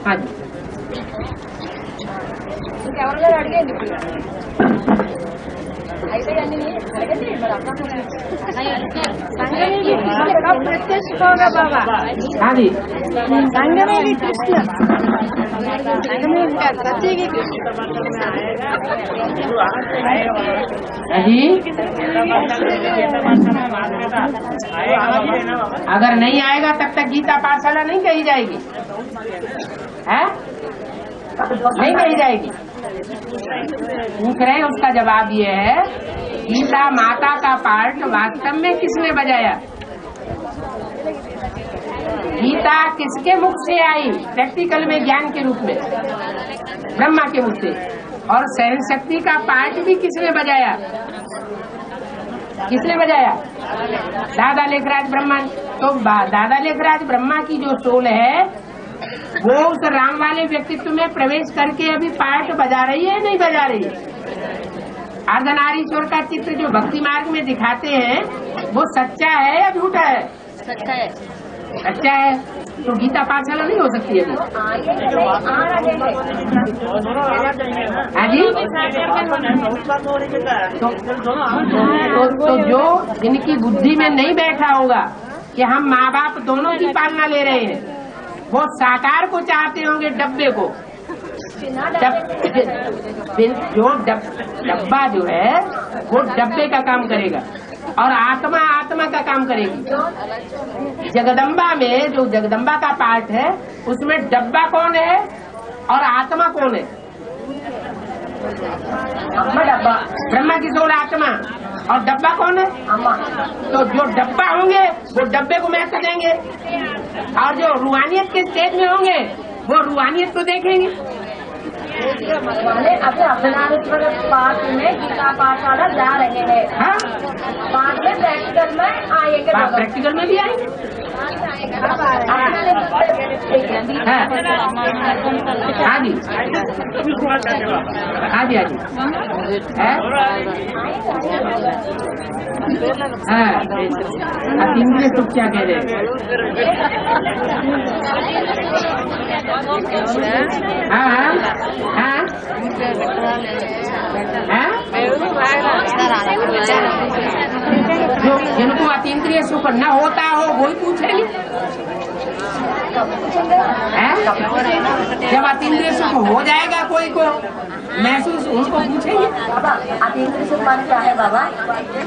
हाँ जी प्रत्यक्ष होगा बाबा। हाँ जी संग में भी कृष्ण, संग में प्रतीक कृष्ण। जी अगर नहीं आएगा तब तक गीता पाठशाला नहीं कही जाएगी, है नहीं कही जाएगी। पूछ रहे हैं, उसका जवाब ये है, गीता माता का पाठ वास्तव में किसने बजाया? गीता किसके मुख से आई? प्रैक्टिकल में ज्ञान के रूप में ब्रह्मा के मुख से। और सहन शक्ति का पाठ भी किसने बजाया? किसने बजाया? दादा लेखराज ब्रह्मा। तो दादा लेखराज ब्रह्मा की जो सोल है वो उस राम वाले व्यक्तित्व में प्रवेश करके अभी पाठ बजा रही है, नहीं बजा रही है? अर्धनारीश्वर का चित्र जो भक्ति मार्ग में दिखाते हैं वो सच्चा है या झूठा है? सच्चा है। सच्चा है। तो गीता पाठशाला नहीं हो सकती है। हाँ जी तो जो जिनकी बुद्धि में नहीं बैठा होगा कि हम माँ बाप दोनों की पालना ले रहे हैं, वो साकार को चाहते होंगे, डब्बे को। जो डब्बा जो है वो डब्बे का काम करेगा और आत्मा आत्मा का काम करेगी। जगदम्बा में जो जगदम्बा का पाठ है उसमें डब्बा कौन है और आत्मा कौन है? डब्बा ब्रह्मा की सोल आत्मा और डब्बा कौन है? अम्मा। तो जो डब्बा होंगे वो डब्बे को महत्व देंगे और जो रूहानियत के स्टेज में होंगे वो रूहानियत को देखेंगे। अभी अर्धनारीश्वर पाठ में गीता पाठशाला जा रहे हैं। हाँ बाद में प्रैक्टिकल में आएंगे। प्रैक्टिकल में भी आएंगे। हाँ जी हाँ जी हाँ जी हाँ इंग्लिश तो क्या कह रहे हैं? हाँ हाँ जो जिनको अतीन्द्रिय सुख न होता हो वही पूछेंगे। जब अतीन्द्रिय सुख हो जाएगा कोई को महसूस, उनको पूछेंगे। अतीन्द्रिय सुख माने क्या है बाबा?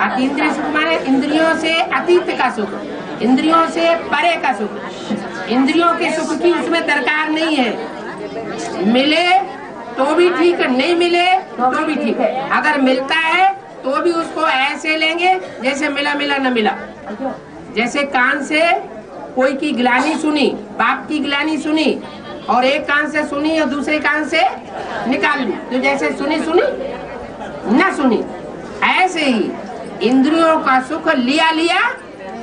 अतीन्द्रिय सुख माने इंद्रियों से अतीत का सुख, इंद्रियों से परे का सुख। इंद्रियों के सुख की उसमें दरकार नहीं है। मिले तो भी ठीक, नहीं मिले तो भी ठीक है। अगर मिलता है तो भी उसको ऐसे लेंगे जैसे मिला मिला न मिला। जैसे कान से कोई की गिलानी सुनी, बाप की गिलानी सुनी और एक कान से सुनी और दूसरे कान से निकाल ली, तो जैसे सुनी सुनी न सुनी, ऐसे ही इंद्रियों का सुख लिया लिया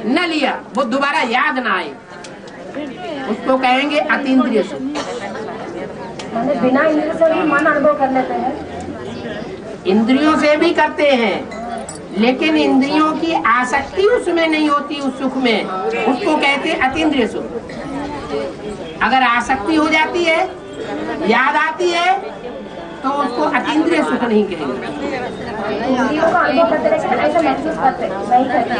न लिया वो दोबारा याद ना आए, उसको कहेंगे अतीन्द्रिय सुख। बिना इंद्रियों से भी मन अनुभव कर लेते हैं। इंद्रियों से भी करते हैं लेकिन इंद्रियों की आसक्ति उसमें नहीं होती, उस सुख में, उसको कहते हैं अतीन्द्रिय सुख। अगर आसक्ति हो जाती है, याद आती है, तो उसको अतीन्द्रिय सुख नहीं कहेंगे। इंद्रियों का अनुभव करते रहते ऐसा महसूस करते नहीं करते।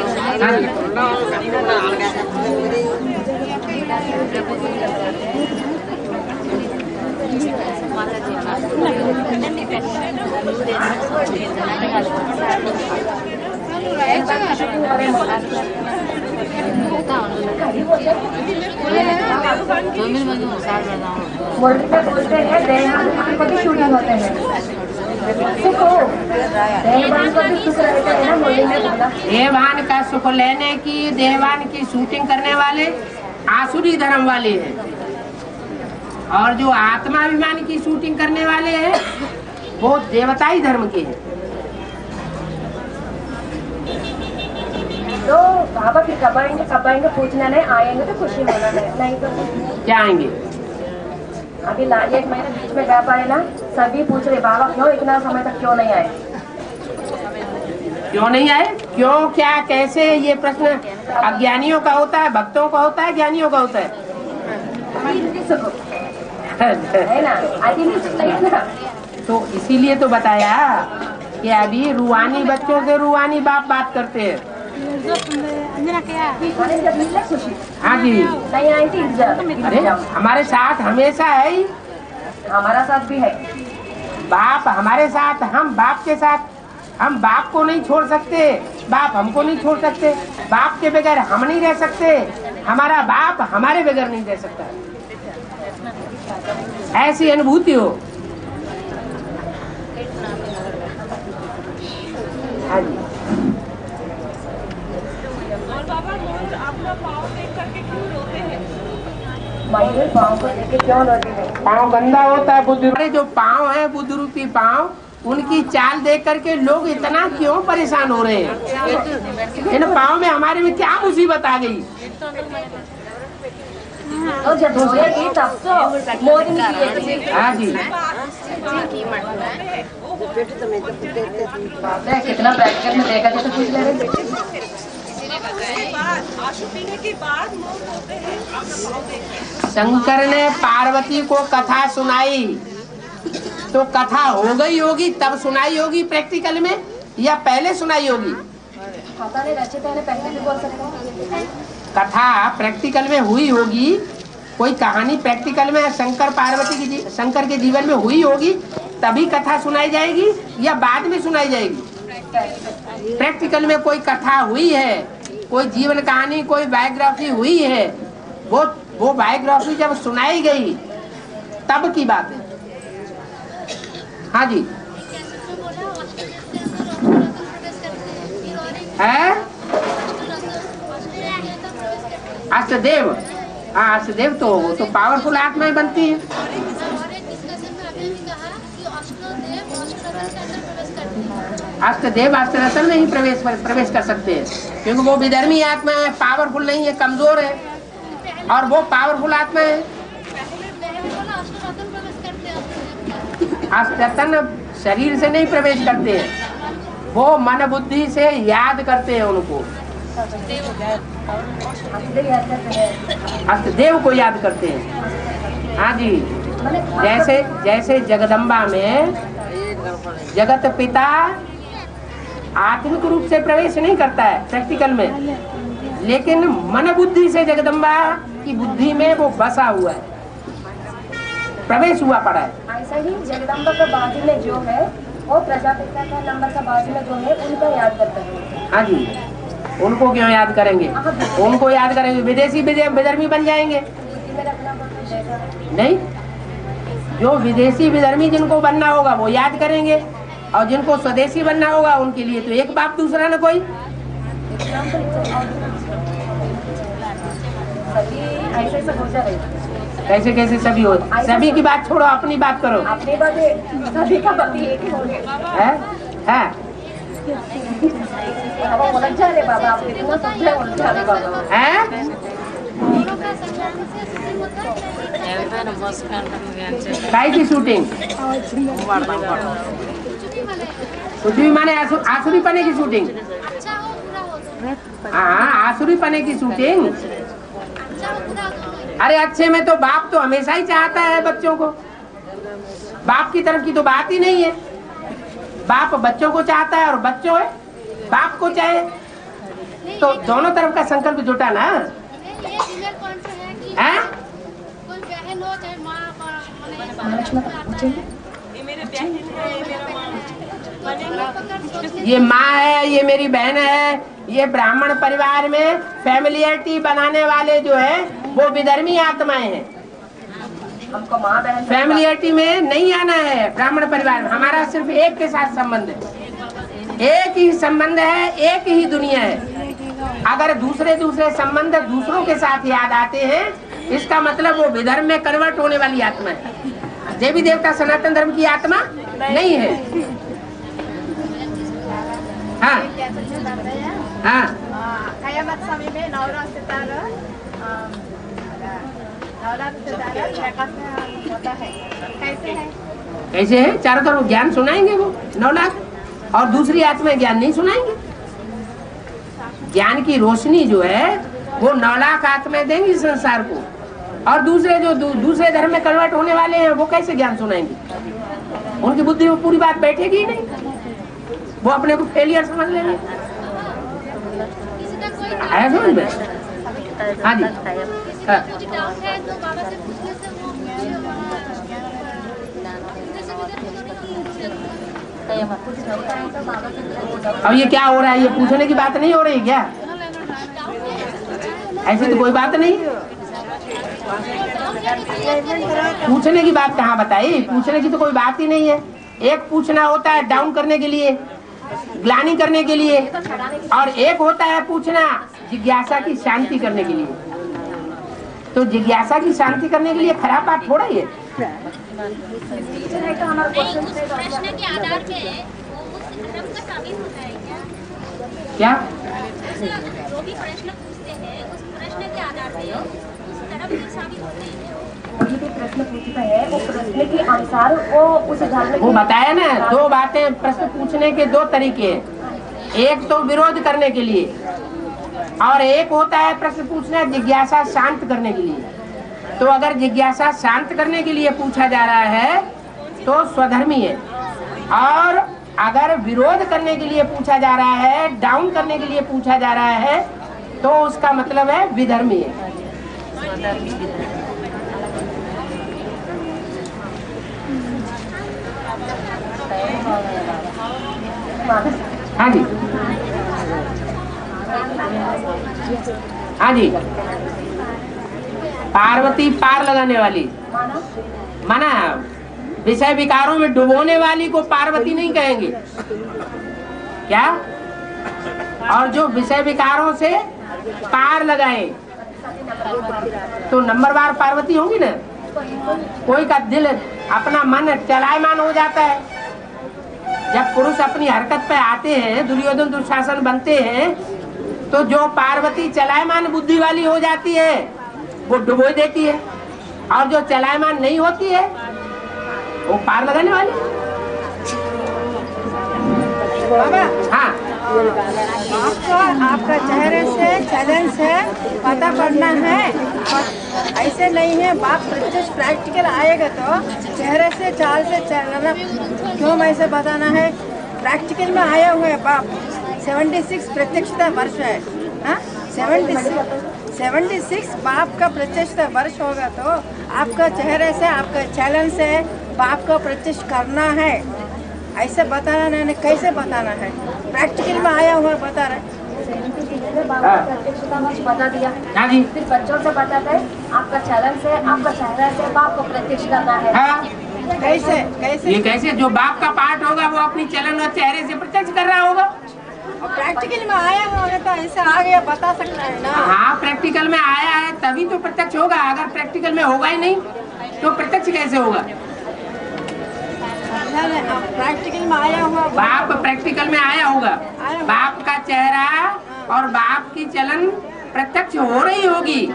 बोलते हैं देवान को भी शूटिंग होते हैं, सुख हो देवान को भी सुख रहते हैं ना। बोली में बोला देवान का सुख लेने की, देवान की शूटिंग करने वाले आसुरी धर्म वाले हैं और जो आत्माभिमान की शूटिंग करने वाले हैं वो देवताई धर्म के हैं। तो बाबा फिर कब आएंगे पूछना नहीं, आएंगे तो खुशी होना नहीं तो क्या आएंगे? अभी 1 महीने बीच में गैप आए ना, सभी पूछ रहे बाबा क्यों इतना समय तक क्यों नहीं आए, क्यों नहीं आए, क्यों, क्या, कैसे, ये प्रश्न अज्ञानियों का होता है, भक्तों का होता है, ज्ञानियों का होता है? है ना, आदि नहीं सुनता ना। तो इसीलिए तो बताया कि अभी रूहानी बच्चों से रूहानी बाप बात करते हैं। हाँ जी, अरे हमारे साथ हमेशा है ही, हमारा साथ भी है बाप हमारे साथ, हम बाप के साथ। हम बाप को नहीं छोड़ सकते, बाप हमको नहीं छोड़ सकते। बाप के बगैर हम नहीं रह सकते, हमारा बाप हमारे बगैर नहीं रह सकता। ऐसी अनुभूति हो। हाँ जी। और बाबा अपना पाँव देख करके क्यों रोते हैं? पाँव को देख के क्यों रोते हैं? पाँव गंदा होता है बुद्ध, जो पाँव है बुद्ध रूपी पाँव, उनकी चाल देख करके लोग इतना क्यों परेशान हो रहे हैं? इन पाँव में हमारे में क्या मुसीबत आ गई? तो जब रोएगी तब तो मोदी की। हाँ जी, कितना प्रैक्टिकल में देखा जाए तो कुछ ले रहे आशुपीने के बाद मोर होते हैं। शंकर ने पार्वती को कथा सुनाई, तो कथा हो गई होगी तब सुनाई होगी प्रैक्टिकल में, या पहले सुनाई होगी? पता नहीं, रचिता ने पहले भी बोल सकते हैं। कथा प्रैक्टिकल में हुई होगी, कोई कहानी प्रैक्टिकल में शंकर पार्वती की शंकर के जीवन में हुई होगी, तभी कथा सुनाई जाएगी या बाद में सुनाई जाएगी? प्रैक्टिकल में कोई कथा हुई है, कोई जीवन कहानी, कोई बायोग्राफी हुई है, वो बायोग्राफी जब सुनाई गई तब की बात है। हाँ जी, है अष्टदेव। हाँ, अष्टदेव तो पावरफुल आत्माएं बनती है। अष्टदेव अष्टरसन में ही प्रवेश कर सकते हैं, क्योंकि वो विधर्मी आत्मा है, पावरफुल नहीं है, कमजोर है, और वो पावरफुल आत्मा है। अष्टरसन शरीर से नहीं प्रवेश करते हैं, वो मन बुद्धि से याद करते हैं उनको, अष्टदेव को याद करते हैं। हाँ जी, जैसे जगदम्बा में जगत पिता आत्मिक रूप से प्रवेश नहीं करता है प्रैक्टिकल में, लेकिन मन बुद्धि से जगदम्बा की बुद्धि में वो बसा हुआ है, प्रवेश हुआ पड़ा है। ऐसा ही जगदम्बा का बाजू में जो है, वो प्रजापिता का नंबर का बाजू में जो है, उनको याद करते हैं। हाँ जी, उनको क्यों याद करेंगे? उनको याद करेंगे विदेशी विधर्मी बन जाएंगे। नहीं, जो विदेशी विधर्मी जिनको बनना होगा वो याद करेंगे, और जिनको स्वदेशी बनना होगा उनके लिए तो एक बाप दूसरा न कोई। कैसे कैसे सभी हो? सभी की बात छोड़ो, अपनी बात करो। अपनी बात सभी का बात एक ही होंगे। है उलझा रहे बाबा, आप इतना समझे उलझा रहे बाबा। हैं? काय की शूटिंग? कुछ भी माने आसुरी पने की शूटिंग। हाँ, आसुरी पने की शूटिंग। अरे अच्छे में तो बाप तो हमेशा ही चाहता है बच्चों को, बाप की तरफ की तो बात ही नहीं है। बाप बच्चों को चाहता है और बच्चों है बाप को चाहे, तो दोनों तरफ का संकल्प जुटा ना। हैं? ये माँ है, ये मेरी बहन है, ये ब्राह्मण परिवार में फैमिलियरिटी बनाने वाले जो है वो विधर्मी आत्माएं हैं। हमको माँ बहन फैमिलियरिटी में नहीं आना है। ब्राह्मण परिवार में हमारा सिर्फ एक के साथ संबंध है, एक ही संबंध है, एक ही दुनिया है। अगर दूसरे संबंध दूसरों के साथ याद आते हैं, इसका मतलब वो विधर्म में कन्वर्ट होने वाली आत्मा है। देवी देवता सनातन धर्म की आत्मा नहीं है। हाँ हाँ, कयामत समय में नवरात्र सितारा होता है, कैसे है? कैसे है? चारों तरफ ज्ञान सुनाएंगे वो 9 लाख, और दूसरी आत्माएं ज्ञान नहीं सुनाएंगे। ज्ञान की रोशनी जो है वो 9 लाख आत्माएं देंगी संसार को, और दूसरे जो दूसरे धर्म में कन्वर्ट होने वाले हैं वो कैसे ज्ञान सुनाएंगे? उनकी बुद्धि में पूरी बात बैठेगी ही नहीं, वो अपने को फेलियर समझ लेंगे। आया समझ में? हाँ जी। हाँ। अब ये क्या हो रहा है? ये पूछने की बात नहीं हो रही क्या? ऐसी तो कोई बात नहीं। पूछने की बात कहाँ बताई? पूछने की तो कोई बात ही नहीं है। एक पूछना होता है डाउन करने के लिए, ग्लानि करने के लिए, और एक होता है पूछना जिज्ञासा की शांति करने के लिए। तो जिज्ञासा की शांति करने के लिए खराब बात थोड़ा ही है। प्रश्न के आधार पे वो उस धर्म का साबित होता है क्या? जो भी प्रश्न पूछते हैं उस प्रश्न के आधार पे उस धर्म के साबित होते हैं। कोई भी प्रश्न पूछता है वो प्रश्न के अनुसार वो उस धर्म वो बताया ना, दो बातें प्रश्न पूछने के दो तरीके हैं। एक तो विरोध करने के लिए, और एक होता है प्रश्न पूछना जिज्ञासा शांत करने के लिए। तो अगर जिज्ञासा शांत करने के लिए पूछा जा रहा है तो स्वधर्मी है, और अगर विरोध करने के लिए पूछा जा रहा है, डाउन करने के लिए पूछा जा रहा है, तो उसका मतलब है विधर्मी है। हाँ जी, हाँ जी। पार्वती पार लगाने वाली, माना विषय विकारों में डुबोने वाली को पार्वती नहीं कहेंगे क्या? और जो विषय विकारों से पार लगाए तो नंबरवार पार्वती होंगी ना। कोई का दिल अपना मन चलायमान हो जाता है। जब पुरुष अपनी हरकत पे आते हैं, दुर्योधन दुशासन बनते हैं, तो जो पार्वती चलायमान बुद्धि वाली हो जाती है वो डुबो देती है, और जो चलायमान नहीं होती है वो पार लगाने वाली। बाबा, हाँ, आपका चेहरे से चैलेंज से पता पड़ना है, ऐसे नहीं है। बाप प्रत्यक्ष प्रैक्टिकल आएगा तो चेहरे से चाल से चलना क्यों ऐसे बताना है? प्रैक्टिकल में आया हुआ है बाप। 76 प्रत्यक्षता वर्ष है, हाँ 76 बाप का प्रत्यक्षता वर्ष होगा तो आपका चेहरे से आपका चैलेंज से बाप का प्रत्यक्ष करना है। ऐसे बताना नहीं, कैसे बताना है? प्रैक्टिकल में आया हुआ बता रहे। प्रत्यक्षता वर्ष बता दिया, हाँ जी। फिर बच्चों से बताते हैं आपका चैलेंज से आपका चेहरा से बाप को प्रत्यक्ष करना है। हाँ। कैसे कैसे ये कैसे? जो बाप का पार्ट होगा वो अपनी चलन और चेहरे से प्रत्यक्ष कर रहा होगा। और प्रैक्टिकल में आया हुआ है तो ऐसे आ गया बता सकता है ना। हाँ, प्रैक्टिकल में आया है तभी तो प्रत्यक्ष होगा। अगर प्रैक्टिकल में होगा ही नहीं तो प्रत्यक्ष कैसे होगा? प्रैक्टिकल में आया हुआ बाप प्रैक्टिकल में आया होगा, बाप का चेहरा और बाप की चलन प्रत्यक्ष हो रही होगी,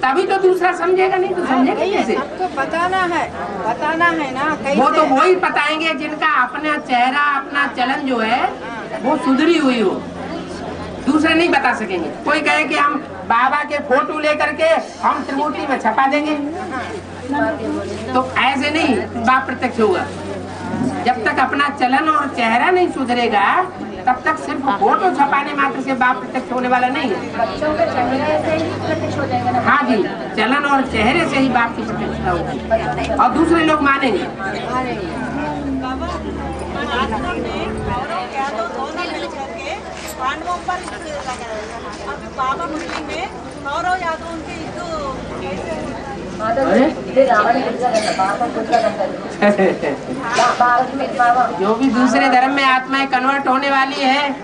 तभी तो दूसरा समझेगा, नहीं तो समझेगा कैसे? आपको बताना है ना कैसे? वो तो वही बताएंगे जिनका अपना चेहरा अपना चलन जो है वो सुधरी हुई हो। दूसरे नहीं बता सकेंगे। कोई कहे कि हम बाबा के फोटो लेकर के हम त्रिमूर्ति में छपा देंगे, तो ऐसे नहीं बाप प्रत्यक्ष होगा। जब तक अपना चलन और चेहरा नहीं सुधरेगा तब तक सिर्फ फोटो छपाने मात्र से बाप प्रत्यक्ष होने वाला नहीं है। बच्चों के चेहरे से ही प्रत्यक्ष हो जाएगा ना। हाँ जी, चलन और चेहरे से ही बाप की प्रत्यक्षता होगी और दूसरे लोग मानेंगे। आश्रम में कौरव यादव दोनों मिलकर के पांडवों पर युद्ध लगा। अभी बाबा मुरली में कौरव यादव उनके युद्ध कैसे? जो भी दूसरे धर्म में आत्माएं कन्वर्ट होने वाली है,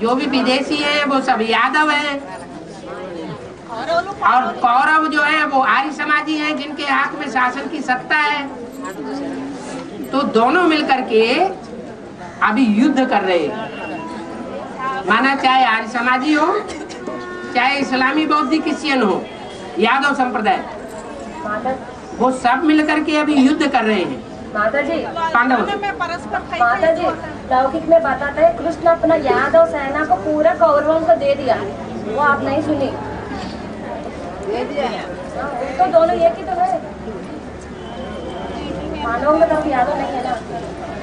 जो भी विदेशी हैं वो सब यादव हैं, और कौरव जो है वो आर्य समाजी हैं जिनके हाथ में शासन की सत्ता है। तो दोनों मिलकर के अभी युद्ध कर रहे हैं। माना चाहे आर्य समाजी हो, चाहे इस्लामी बौद्धिक क्रिश्चियन हो, यादव संप्रदाय, वो सब मिलकर के अभी युद्ध कर रहे हैं। माता जी, पांडव माता जी लौकिक में बताते हैं कृष्ण अपना यादव सेना को पूरा कौरवों को दे दिया, वो आप नहीं सुनी। दे दिया तो दोनों एक ही तो है। पांडवों में तो यादव नहीं है ना।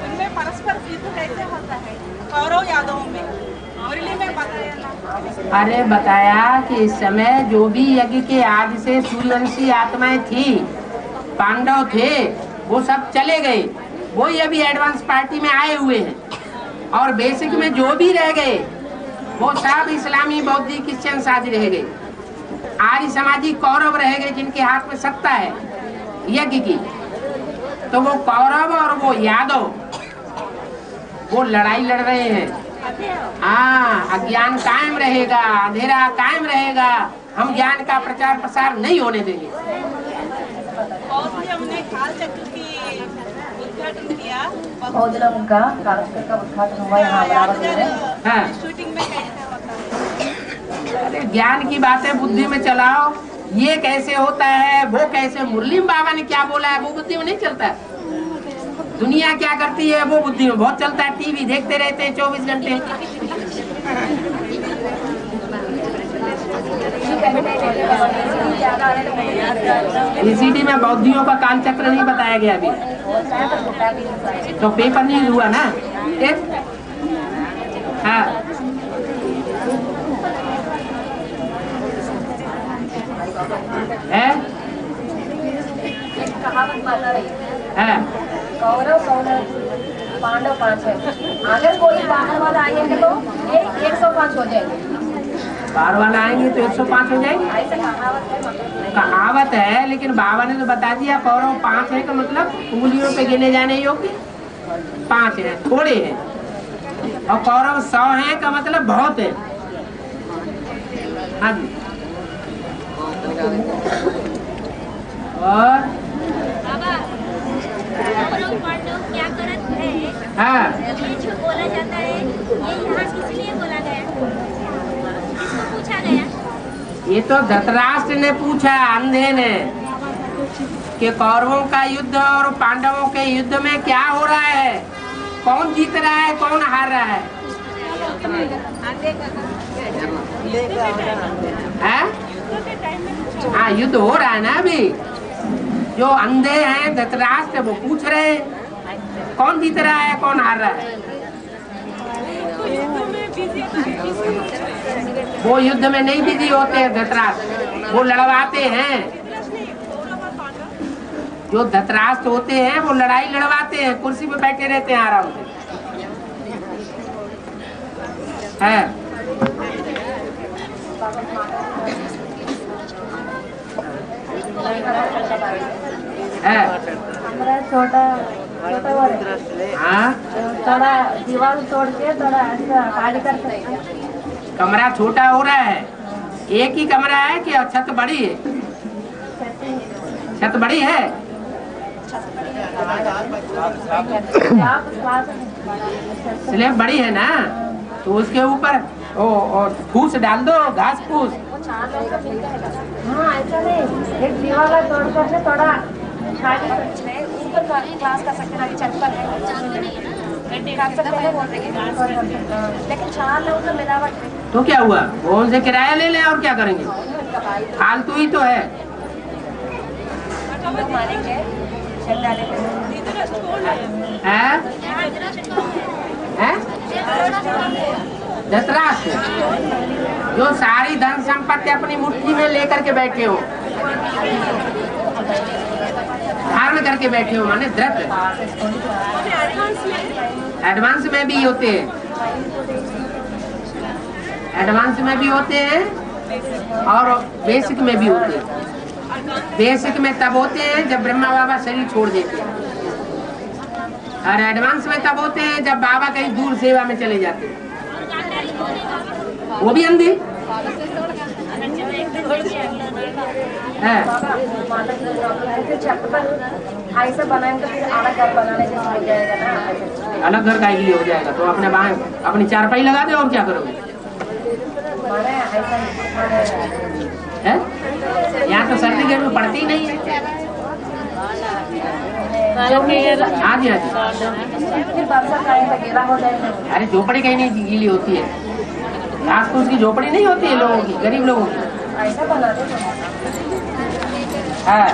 उनमें परस्पर युद्ध कैसे होता है कौरव यादवों में, मुरली में बताया ना। अरे बताया कि इस समय जो भी यज्ञ के आदि से सूर्यवंशी आत्माएं थी, पांडव थे, वो सब चले गए। वही अभी एडवांस पार्टी में आए हुए हैं। और बेसिक में जो भी रह गए वो सब इस्लामी, बौद्धिक, क्रिश्चियन आदि रह गए। आर्य समाजी कौरव रह गए जिनके हाथ में सत्ता है यज्ञ की। तो वो कौरव और वो यादव वो लड़ाई लड़ रहे हैं। हाँ, अज्ञान कायम रहेगा, अंधेरा कायम रहेगा। हम ज्ञान का प्रचार प्रसार नहीं होने देंगे। हमने काल चक्र की उद्घाटन किया। बहुत दिनों का काल चक्र का उद्घाटन हुआ यहाँ अमरावती में। हाँ। शूटिंग में कैसे होता है? अरे ज्ञान की बातें बुद्धि में चलाओ। ये कैसे होता है, वो कैसे, मुरली बाबा ने क्या बोला है वो बुद्धि में नहीं चलता है। दुनिया क्या करती है वो बुद्धि में बहुत चलता है। टीवी देखते रहते हैं 24 घंटे। ईसीडी में बौद्धियों का काल चक्र नहीं बताया गया अभी, तो पेपर नहीं हुआ ना। हाँ, है? कहावत बता रही है? कौरव कौरव पांडव 5 है। अगर कोई बाहर वाला आएंगे तो ये 105 हो जाएंगे। बाहर वाला आएंगे तो 105 हो जाएंगे। ऐसा कहावत है। कहावत है, लेकिन बाबा ने तो बता दिया कौरव 5 है, तो मतलब उंगलियों पे गिने जाने योग्य 5 है, थोड़े हैं। और कौरव 100 है का मतलब बहुत है। हाँ जी। और बाबा, कौरव पांडव क्या करत है? हाँ, ये जो बोला जाता है, ये यहाँ किस लिए बोला गया? किसको पूछा गया? ये तो धृतराष्ट्र ने पूछा, अंधे ने, कि कौरवों का युद्ध और पांडवों के युद्ध में क्या हो रहा है, कौन जीत रहा है, कौन हार रहा है। हाँ, युद्ध हो रहा है ना अभी। जो अंधे हैं धृतराष्ट्र वो पूछ रहे हैं कौन जीत रहा है, कौन हार रहा है। वो युद्ध में नहीं बिजी होते हैं धृतराष्ट्र, वो लड़वाते हैं। जो धृतराष्ट्र होते हैं वो लड़ाई लड़वाते हैं, कुर्सी पे बैठे रहते हैं आराम से। है छोटा छोटा हाँ, थोड़ा दीवार तोड़ के थोड़ा ऐसा खाली कर सकते। कमरा छोटा हो रहा है। एक ही कमरा है कि छत बड़ी है? छत बड़ी है। स्लैब बड़ी है ना, तो उसके ऊपर फूस डाल दो, घास फूस। हाँ, ऐसा नहीं, एक दीवार तोड़ कर थोड़ा खाली ऊपर क्लास कर सकते हैं। छत पर है लेकिन चार लोग तो मिलावट है। तो क्या हुआ, वो उनसे किराया ले लें और क्या करेंगे, फालतू ही तो है। मारेंगे धृतराष्ट्र जो सारी धन संपत्ति अपनी मुट्ठी में लेकर के बैठे हो, धारण करके बैठे हो, माने धृत। एडवांस में भी होते हैं, एडवांस में भी होते हैं और बेसिक में भी होते हैं। बेसिक में तब होते हैं जब ब्रह्मा बाबा शरीर छोड़ देते हैं, और एडवांस में तब होते हैं जब बाबा कहीं दूर सेवा में चले जाते हैं। वो भी अंधी है। ऐसा बनाएंगे तो फिर अलग घर बनाने जैसा हो जाएगा ना। अलग घर का लिए हो जाएगा तो अपने बाहर अपनी चारपाई लगा दे और क्या करोगे। है यहाँ तो सर्दी गर्मी पड़ती ही नहीं है। हाँ जी, हाँ जी। अरे झोपड़ी कहीं नहीं गीली होती है, घास फूस की झोपड़ी नहीं होती है लोगों की, गरीब लोगों की। हाँ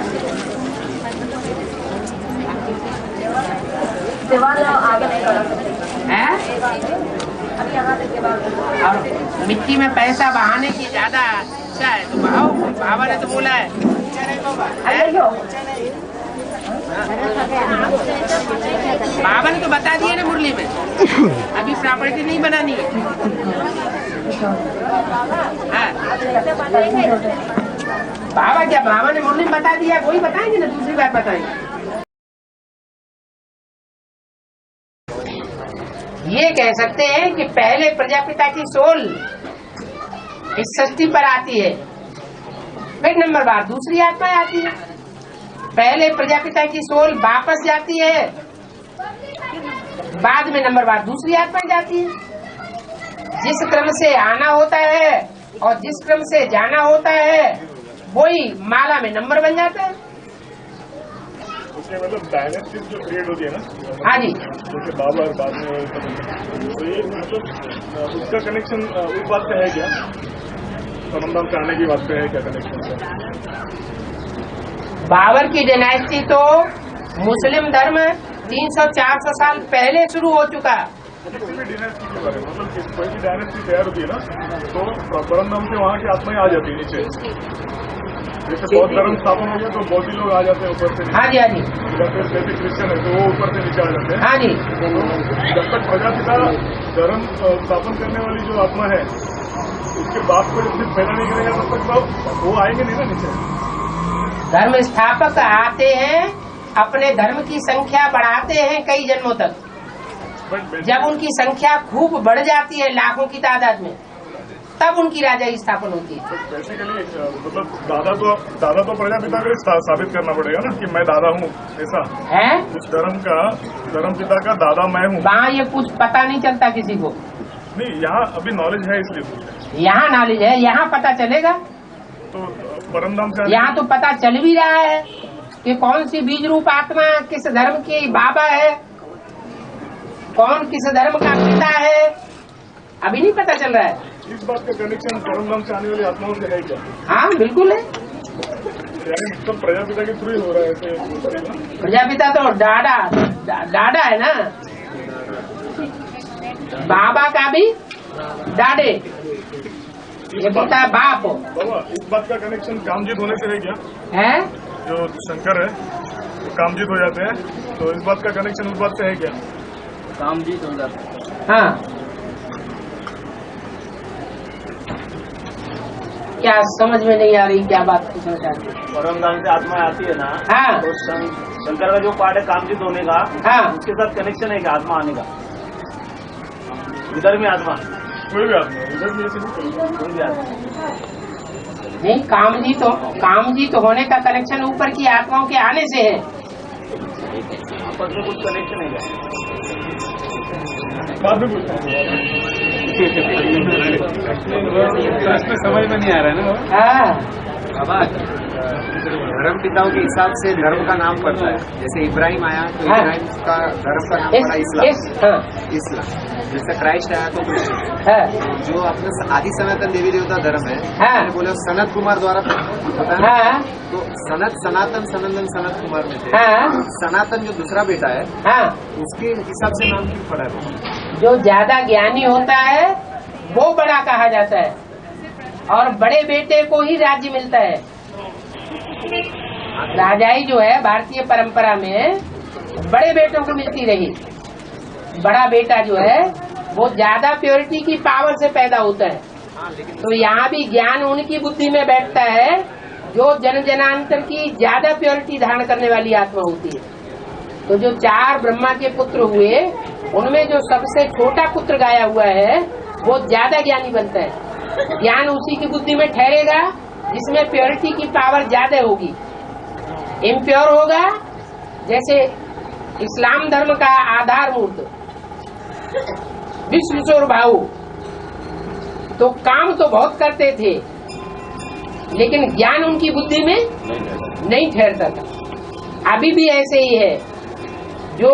आगे नहीं कर सकते है। अभी यहाँ से सेवा और मिट्टी में पैसा बहाने की ज्यादा इच्छा है तो बहाओ। बाबा ने तो बोला है, बाबा ने तो बता दिया ना मुरली में, अभी प्रॉपर्टी नहीं बनानी है। बाबा क्या, बाबा ने मुरली में बता दिया, वही बताएंगे ना, दूसरी बात बताएंगे। ये कह सकते हैं कि पहले प्रजापिता की सोल इस सृष्टि पर आती है, फिर नंबर बार दूसरी आत्मा आती है। पहले प्रजापिता की सोल वापस जाती है, बाद में नंबर बार दूसरी आत्मा जाती है। जिस क्रम से आना होता है और जिस क्रम से जाना होता है वही माला में नंबर बन जाता है। मतलब डायनेस्टी जो क्रिएट होती है ना, हाँ जी, जैसे बाबर बाद में, तो ये मतलब उसका कनेक्शन उस बात से है क्या, परमधाम से आने की बात पे है क्या कनेक्शन? बाबर की डायनेस्टी तो मुस्लिम धर्म 300-400 साल पहले शुरू हो चुका। किसी भी डायनेस्टी के बारे में, मतलब कोई भी डायनेस्टी तैयार होती है ना, तो परमधाम से वहाँ की आत्माएं आ जाती है नीचे। जैसे बौद्ध धर्म स्थापन हो गया तो बौद्ध लोग आ जाते हैं ऊपर से। हाँ जी, हाँ जी। जैसे क्रिश्चियन है तो वो ऊपर से नीचे आ जाते हैं। हाँ जी। तो जब तक प्रजापिता धर्म स्थापन करने वाली जो आत्मा है उसके बाप को जब तक पैदा नहीं करेगा तब तक तो वो आएंगे नहीं ना नीचे। धर्म स्थापक आते हैं, अपने धर्म की संख्या बढ़ाते हैं कई जन्मों तक। जब उनकी संख्या खूब बढ़ जाती है लाखों की तादाद में, तब उनकी राजाई स्थापन होती है। बेसिकली मतलब दादा तो प्रजापिता को साबित करना पड़ेगा ना कि मैं दादा हूँ, ऐसा है। उस धर्म पिता का दादा मैं हूँ। वहाँ ये कुछ पता नहीं चलता किसी को। नहीं, यहाँ अभी नॉलेज है इसलिए। यहाँ नॉलेज है, यहाँ पता चलेगा। तो परमधाम से यहाँ तो पता चल भी रहा है कि कौन सी बीज रूप आत्मा किस धर्म की बाबा है, कौन किस धर्म का पिता है, अभी नहीं पता चल रहा है। इस बात का कनेक्शन परमधाम से आने वाली आत्माओं से है क्या? हाँ बिल्कुल है। तो प्रजापिता के थ्रू ही हो रहा है ऐसे। प्रजापिता तो डाडा है ना, बाबा का भी डाडे, ये बोलता है बाप। बाबा, इस बात का कनेक्शन कामजीत होने से है क्या? है जो शंकर है वो कामजीत हो जाते हैं, तो इस बात का कनेक्शन उस बात से है क्या? कामजीत हो जाते हैं। हाँ, क्या समझ में नहीं आ रही, क्या बात पूछना चाहती है? परमधाम से आत्मा आती है ना, हाँ, तो शंकर का जो पार्ट है कामजीत होने का, हाँ, उसके साथ कनेक्शन है क्या आत्मा आने का? इधर में आत्मा, कोई भी आत्मा इधर भी ऐसे नहीं, कोई भी आत्मा नहीं। कामजीत होने का कनेक्शन ऊपर की आत्माओं के आने से है। आपस में कुछ कनेक्शन है क्या? बाद में पूछता हूँ। समझ में नहीं आ रहा है ना। हाँ, धर्म पिताओं के हिसाब से धर्म का नाम पड़ता है। जैसे इब्राहिम आया तो हाँ, इब्राहिम का धर्म का नाम पड़ा इस्लाम। इस्लाम जैसे क्राइस्ट आया तो हाँ, जो अपना आदि सनातन देवी देवता धर्म है, हाँ, बोले सनत कुमार द्वारा पता है। हाँ, तो सनत कुमार में थे। हाँ, सनातन जो दूसरा बेटा है, हाँ, उसके हिसाब से नाम क्यों पड़ा है? जो ज्यादा ज्ञानी होता है वो बड़ा कहा जाता है, और बड़े बेटे को ही राज्य मिलता है। राजाई जो है भारतीय परंपरा में बड़े बेटों को मिलती रही। बड़ा बेटा जो है वो ज्यादा प्योरिटी की पावर से पैदा होता है। तो यहाँ भी ज्ञान उनकी बुद्धि में बैठता है जो जन जनांतर की ज्यादा प्योरिटी धारण करने वाली आत्मा होती है। तो जो 4 ब्रह्मा के पुत्र हुए उनमें जो सबसे छोटा पुत्र गाया हुआ है वो ज्यादा ज्ञानी बनता है। ज्ञान उसी की बुद्धि में ठहरेगा जिसमें प्योरिटी की पावर ज्यादा होगी। इम्प्योर होगा, जैसे इस्लाम धर्म का आधार मूर्त विश्वेश्वर भाऊ, तो काम तो बहुत करते थे लेकिन ज्ञान उनकी बुद्धि में नहीं ठहरता था। अभी भी ऐसे ही है, जो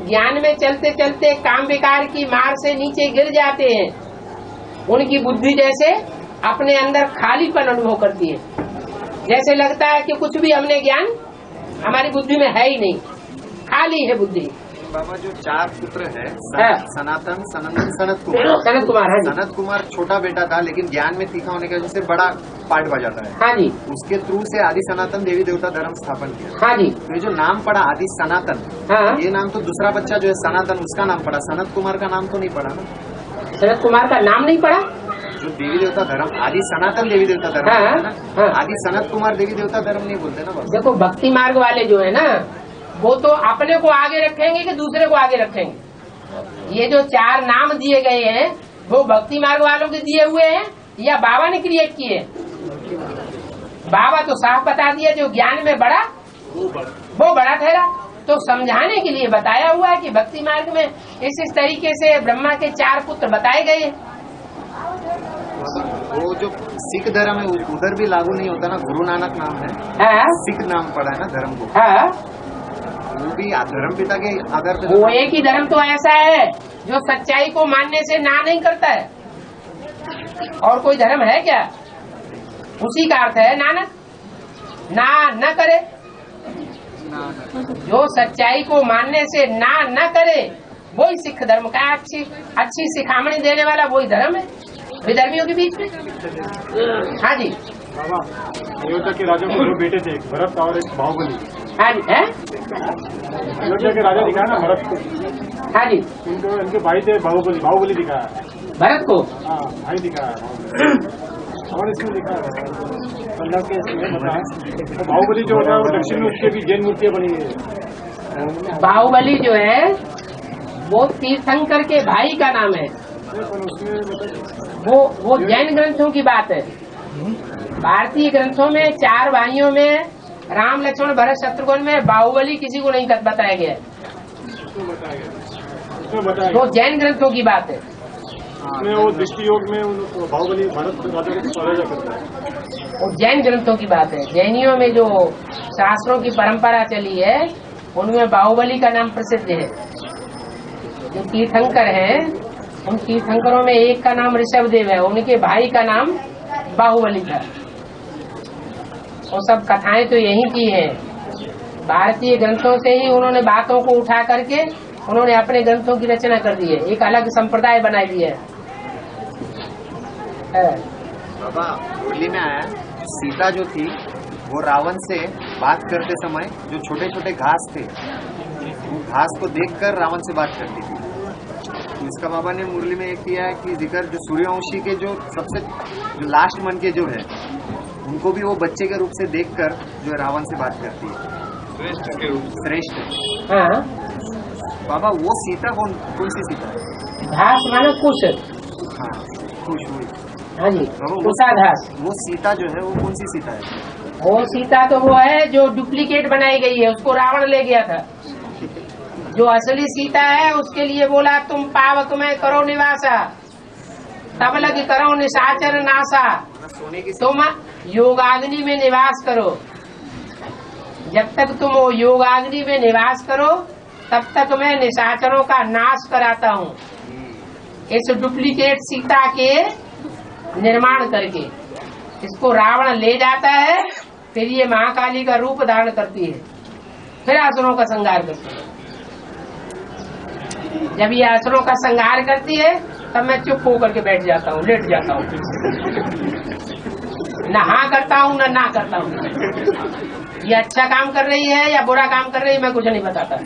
ज्ञान में चलते चलते काम विकार की मार से नीचे गिर जाते हैं, उनकी बुद्धि जैसे अपने अंदर खालीपन अनुभव करती है। जैसे लगता है कि कुछ भी हमने ज्ञान हमारी बुद्धि में है ही नहीं, खाली है बुद्धि। बाबा जो 4 पुत्र है, हाँ। सनातन, सनंदन, सनत कुमार। सनत कुमार, हाँ जी। सनत कुमार छोटा बेटा था, लेकिन ज्ञान में तीखा होने की वजह से बड़ा पार्ट बजाता है। हाँ जी। उसके थ्रू से आदि सनातन देवी देवता धर्म स्थापन किया। हाँ जी। तो ये जो नाम पड़ा आदि सनातन, हाँ। ये नाम तो दूसरा बच्चा जो है सनातन उसका नाम पड़ा, सनत कुमार का नाम तो नहीं पड़ा ना। सनत कुमार का नाम नहीं पड़ा। जो देवी देवता धर्म आदि सनातन देवी देवता धर्म हाँ, है ना, हाँ। आदि सनत कुमार देवी देवता धर्म नहीं बोलते ना बाबा। देखो भक्ति मार्ग वाले जो है ना, वो तो अपने को आगे रखेंगे कि दूसरे को आगे रखेंगे। ये जो 4 नाम दिए गए हैं वो भक्ति मार्ग वालों के दिए हुए हैं या बाबा ने क्रिएट किए? बाबा तो साफ बता दिया, जो ज्ञान में बड़ा वो बड़ा ठहरा। तो समझाने के लिए बताया हुआ है कि भक्ति मार्ग में इस तरीके से ब्रह्मा के 4 पुत्र बताए गए हैं। वो जो सिख धर्म है उधर भी लागू नहीं होता ना, गुरु नानक नाम है। हाँ, सिख नाम पड़ा है ना धर्म को। हाँ, वो भी धर्म पिता के आधार पे। वो एक ही धर्म तो ऐसा है जो सच्चाई को मानने से ना नहीं करता है। और कोई धर्म है क्या? उसी का अर्थ है नानक, ना न करे। जो सच्चाई को मानने से ना न करे वही सिख धर्म का अच्छी सिखामणी देने वाला वही धर्म है विधर्मियों के बीच में। हाँ जी। बाबा अयोध्या के राजा के 2 बेटे थे, एक भरत और एक बाहुबली। हाँ जी। है? अयोध्या के राजा दिखाया ना भरत को। हाँ जी। इनके भाई थे बाहुबली दिखाया भरत को। हाँ भाई दिखाया और इसमें दिखाया पंजाब के इसमें बताया। तो बाहुबली जो होता है वो दक्षिण में उसके भी जैन मूर्तियाँ बनी हुई है। बाहुबली जो है वो तीर्थंकर के भाई का नाम है। वो जैन ग्रंथों की बात है। भारतीय ग्रंथों में 4 भाइयों में राम लक्ष्मण भरत शत्रुघ्न में बाहुबली किसी को नहीं बताया गया। वो जैन ग्रंथों की बात है। वो दृष्टि योग में बाहुबली भारत राजा को पराजय करता है। वो जैन ग्रंथों की बात है। जैनियों में जो शास्त्रों की परंपरा चली है उनमें बाहुबली का नाम प्रसिद्ध है। जो तीर्थंकर हैं उन तीर्थंकरों में एक का नाम ऋषभदेव है, उनके भाई का नाम बाहुबली था। वो सब कथाएं तो यही की है। भारतीय ग्रंथों से ही उन्होंने बातों को उठा करके उन्होंने अपने ग्रंथों की रचना कर दी है, एक अलग संप्रदाय बना दिया है। बाबा मुरली में आया सीता जो थी वो रावण से बात करते समय जो छोटे छोटे घास थे वो घास को देखकर रावण से बात करती थी। इसका बाबा ने मुरली में एक किया है कि जिक्र जो सूर्यवंशी के जो सबसे जो लास्ट मन के जो है उनको भी वो बच्चे के रूप से देखकर जो है रावण से बात करती है, श्रेष्ठ। हाँ बाबा वो सीता कौन सी सीता है? घास मानो कुश। हाँ खुश हुई। हाँ जी, कुशा घास। वो सीता जो है वो कौन सी सीता है? वो सीता तो वो है जो डुप्लीकेट बनाई गई है, उसको रावण ले गया था। जो असली सीता है उसके लिए बोला तुम पावक में करो निवासा, तब लग करो निशाचर नासा। तुम योगाग्नि में निवास करो, जब तक तुम वो योगाग्नि में निवास करो तब तक मैं निशाचरों का नाश कराता हूँ। इस डुप्लीकेट सीता के निर्माण करके इसको रावण ले जाता है, फिर ये महाकाली का रूप धारण करती है, फिर असुरों का संहार करती है। जब ये असुरों का संहार करती है तब मैं चुप होकर के बैठ जाता हूँ, लेट जाता हूँ, न हाँ करता हूँ न ना करता हूँ। ये अच्छा काम कर रही है या बुरा काम कर रही है मैं कुछ नहीं बताता।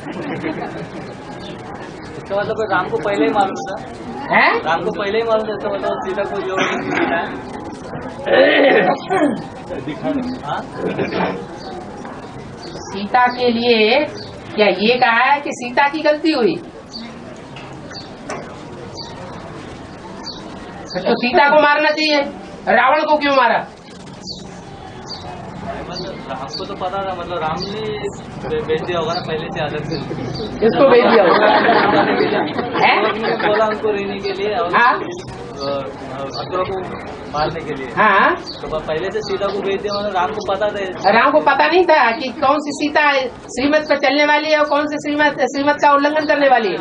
इसका मतलब राम को पहले ही मालूम था है? राम को पहले ही मालूम था, इसका मतलब सीता को जो सीता के लिए क्या ये कहा है कि सीता की गलती हुई? तो सीता को मारना चाहिए, रावण को क्यों मारा? राम को तो पता था, मतलब राम ने भेज दिया होगा ना पहले से आदत से। किसको भेज दिया होगा? बोला उनको रहने के लिए और असुरों को मारने के लिए। हाँ, तो पहले से सीता को भेज दिया, मतलब राम को पता था। राम को पता नहीं था कि कौन सी सीता श्रीमत पर चलने वाली है और कौन सी श्रीमत का उल्लंघन करने वाली है।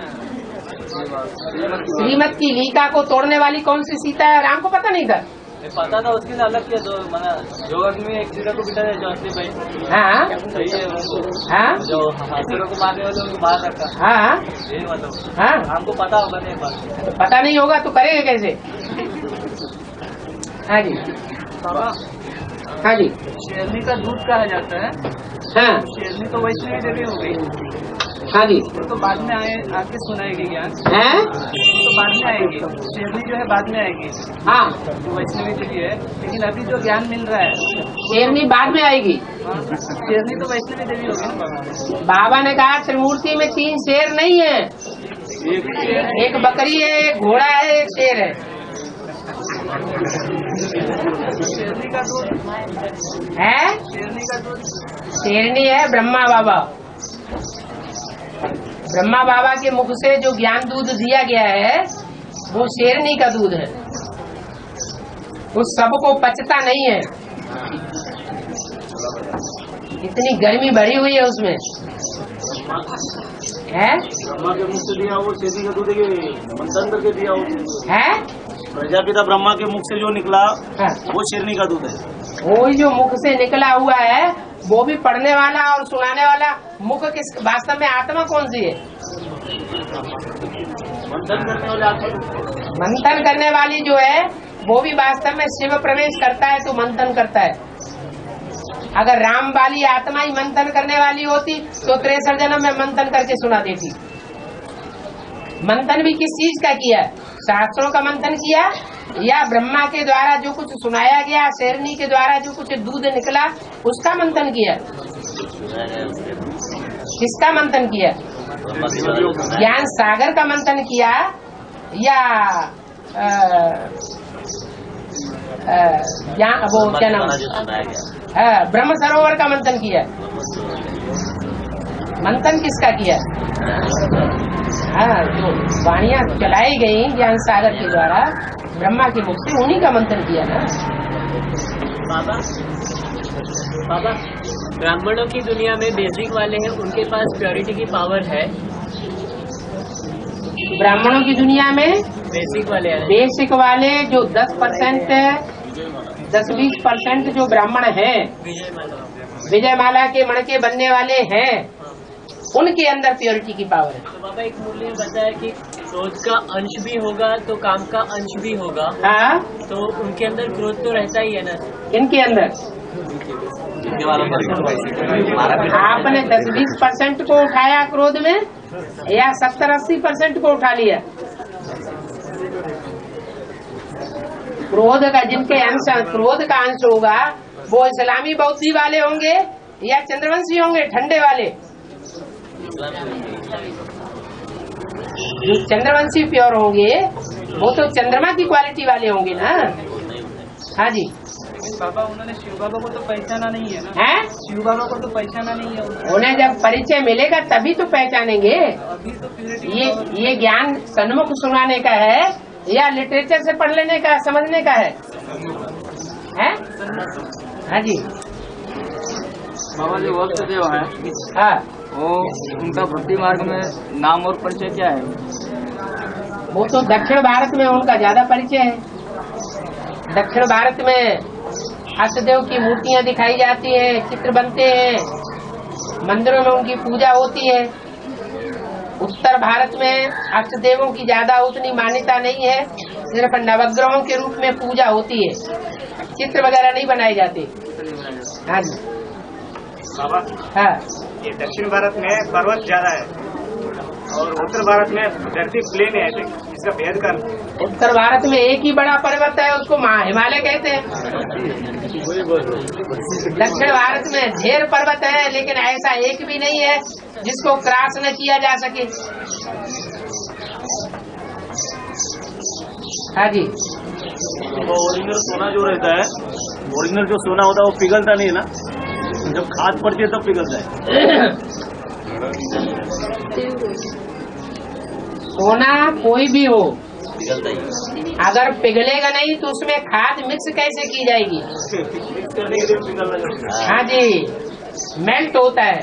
श्रीमत की लीका को तोड़ने वाली कौन सी सीता है, राम को पता नहीं था। पता था उसके लिए अलग किया तो मैंने जो में एक चीज़ को बिठा दिया जो असली भाई। हाँ सही है हाँ जो हसीरों को मारने वाले उनको बाहर रखा। हाँ यही मतलब हाँ हमको पता होगा नहीं बात। तो पता नहीं होगा तो करेंगे कैसे? हाँ जी हाँ जी शेरनी का दूध कहा जाता है। हाँ शेरनी तो वैष्णवी देवी हो गई। हाँ जी तो बाद में आके सुनाएगी ज्ञान। हैं? तो बाद में आएगी शेरनी जो है बाद में आएगी। हाँ तो वैष्णवी देवी है लेकिन अभी जो ज्ञान मिल रहा है शेरनी बाद में आएगी। शेरनी तो वैष्णवी देवी होगी। बाबा ने कहा त्रिमूर्ति में 3 शेर नहीं है, एक बकरी है, एक घोड़ा है, एक शेर है। शेरनी का दूध है? शेरनी का दूध शेरनी है ब्रह्मा बाबा। ब्रह्मा बाबा के मुख से जो ज्ञान दूध दिया गया है वो शेरनी का दूध है। वो सबको पचता नहीं है, इतनी गर्मी भरी हुई है उसमें। है? ब्रह्मा के मुख से दिया वो शेरनी का दूध मंथन करके दिया वो है? प्रजापिता ब्रह्मा के मुख से जो निकला हाँ। वो शेरनी का दूध है। वो जो मुख से निकला हुआ है वो भी पढ़ने वाला और सुनाने वाला मुख किस वास्तव में आत्मा कौन सी है? मंथन करने वाले आत्मा। मंथन करने वाली जो है वो भी वास्तव में शिव प्रवेश करता है तो मंथन करता है। अगर राम वाली आत्मा ही मंथन करने वाली होती तो 63 जन्म में मंथन करके सुना देती। मंथन भी किस चीज का किया? शास्त्रों का मंथन किया या ब्रह्मा के द्वारा जो कुछ सुनाया गया, शेरनी के द्वारा जो कुछ दूध निकला उसका मंथन किया? किसका मंथन किया? ज्ञान सागर का मंथन किया या ज्ञान वो क्या नाम ब्रह्म सरोवर का मंथन किया? मंथन किसका किया? हाँ, जो वाणियां चलाई गई ज्ञान सागर के द्वारा ब्रह्मा के मुख से, उन्हीं का मंथन किया ना। बाबा ब्राह्मणों की दुनिया में बेसिक वाले हैं, उनके पास प्योरिटी की पावर है। ब्राह्मणों की दुनिया में बेसिक वाले हैं, बेसिक वाले जो 10% 10-20% जो ब्राह्मण हैं, विजयमाला के मणके बनने वाले हैं, उनके अंदर प्योरिटी की पावर है। तो बाबा एक मूल्य में बताया कि क्रोध का अंश भी होगा तो काम का अंश भी होगा। हाँ, तो उनके अंदर क्रोध तो रहता ही है ना। इनके अंदर आपने 10-20% को उठाया क्रोध में या 70-80% को उठा लिया? क्रोध का जिनके अंश, क्रोध का अंश होगा वो इस्लामी बौद्धि वाले होंगे या चंद्रवंशी होंगे ठंडे वाले? जो चंद्रवंशी प्योर होंगे वो तो चंद्रमा की क्वालिटी वाले होंगे ना। हाँ जी बाबा, उन्होंने शिव बाबा को तो पहचाना नहीं है ना। है? शिव बाबा को तो पहचाना नहीं है। उन्हें जब परिचय मिलेगा तभी तो पहचानेंगे। अभी तो प्योरिटी ये ज्ञान सन्मुख सुनाने का है या लिटरेचर से पढ़ लेने का, समझने का है? हाँ जी बाबा जो वक्त देव है, हाँ, वो उनका भक्ति मार्ग में नाम और परिचय क्या है? वो तो दक्षिण भारत में उनका ज्यादा परिचय है। दक्षिण भारत में अष्टदेव की मूर्तियां दिखाई जाती है, चित्र बनते हैं, मंदिरों में उनकी पूजा होती है। उत्तर भारत में अष्टदेवों की ज्यादा उतनी मान्यता नहीं है, सिर्फ नवग्रहों के रूप में पूजा होती है, चित्र वगैरह नहीं बनाए जाते। हाँ जी बाबा, हाँ, ये दक्षिण भारत में पर्वत ज्यादा है और उत्तर भारत में धरती प्लेन है, इसका भेद कर। उत्तर भारत में एक ही बड़ा पर्वत है, उसको हिमालय कहते हैं। दक्षिण भारत में ढेर पर्वत है लेकिन ऐसा एक भी नहीं है जिसको क्रॉस न किया जा सके। हाँ जी ओरिजिनल सोना जो रहता है, ओरिजिनल जो सोना होता है वो पिघलता नहीं है ना, जब खाद पड़ती है तब पिघलता है। सोना कोई भी हो अगर पिघलेगा नहीं तो उसमें खाद मिक्स कैसे की जाएगी? हाँ जी, मेल्ट होता है।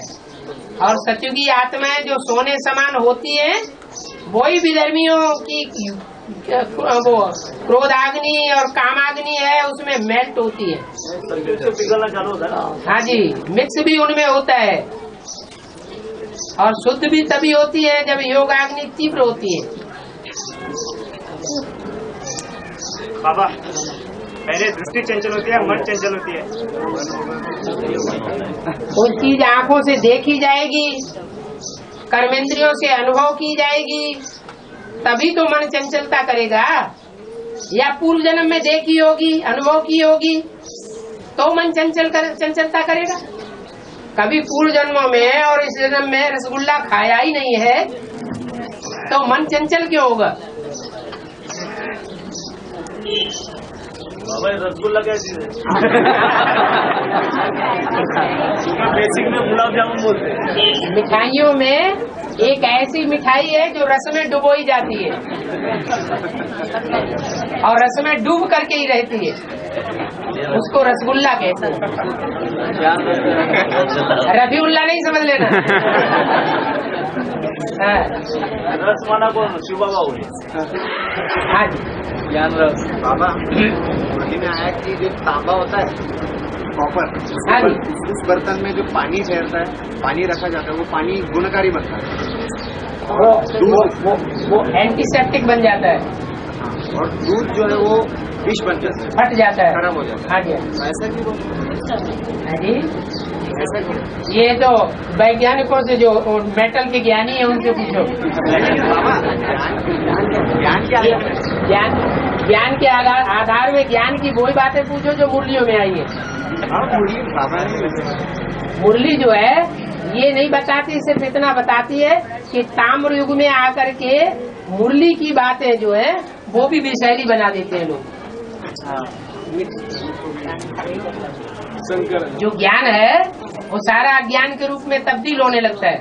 और सत्युगी आत्माएं जो सोने समान होती है वही विधर्मियों की वो क्रोधाग्नि और कामाग्नि है, उसमें मेल्ट होती है, पिघलना चालू होता है। हाँ जी, मिक्स भी उनमें होता है। और शुद्ध भी तभी होती है जब योगाग्नि तीव्र होती है। बाबा, पहले दृष्टि चंचल होती है, मन चंचल होती है। कोई चीज आंखों से देखी जाएगी, कर्मेंद्रियों से अनुभव की जाएगी, तभी तो मन चंचलता करेगा। या पूर्व जन्म में देखी होगी, अनुभव की होगी, तो मन चंचलता करेगा। कभी पूर्व जन्मों में और इस जन्म में रसगुल्ला खाया ही नहीं है, तो मन चंचल क्यों होगा? बाबा, रसगुल्ला क्या चीज है? बेसिक में गुलाब जामुन बोलते हैं। मिठाइयों में एक ऐसी मिठाई है जो रस में डुबोई जाती है और रस में डूब करके ही रहती है, उसको रसगुल्ला कहते हैं। रफीउल्ला नहीं समझ लेना। रस माना कौन? शिव बाबा हुए। हाँ जी, ज्ञान रस। बाबा, मुरली में आया कि जो तांबा होता है, कॉपर, उस बर्तन में जो पानी ठहरता है, पानी रखा जाता है, वो पानी गुणकारी बनता है। वो एंटीसेप्टिक बन जाता है। और दूध जो है वो विष बन जाता है, फट जाता है, खराब हो जाता है। हाँ जी, ऐसा क्यों? हाँ जी, ऐसा क्यों? ये तो वैज्ञानिकों से, जो मेटल के ज्ञानी है, उनसे पूछो। ज्ञान के आधार में ज्ञान की वही बातें पूछो जो मुरलियों में आई है। मुरली जो है ये नहीं बताती, सिर्फ इतना बताती है कि ताम्र युग में आकर के मुरली की बातें जो है वो भी विषैली बना देते हैं लोग। जो ज्ञान है वो सारा अज्ञान के रूप में तब्दील होने लगता है।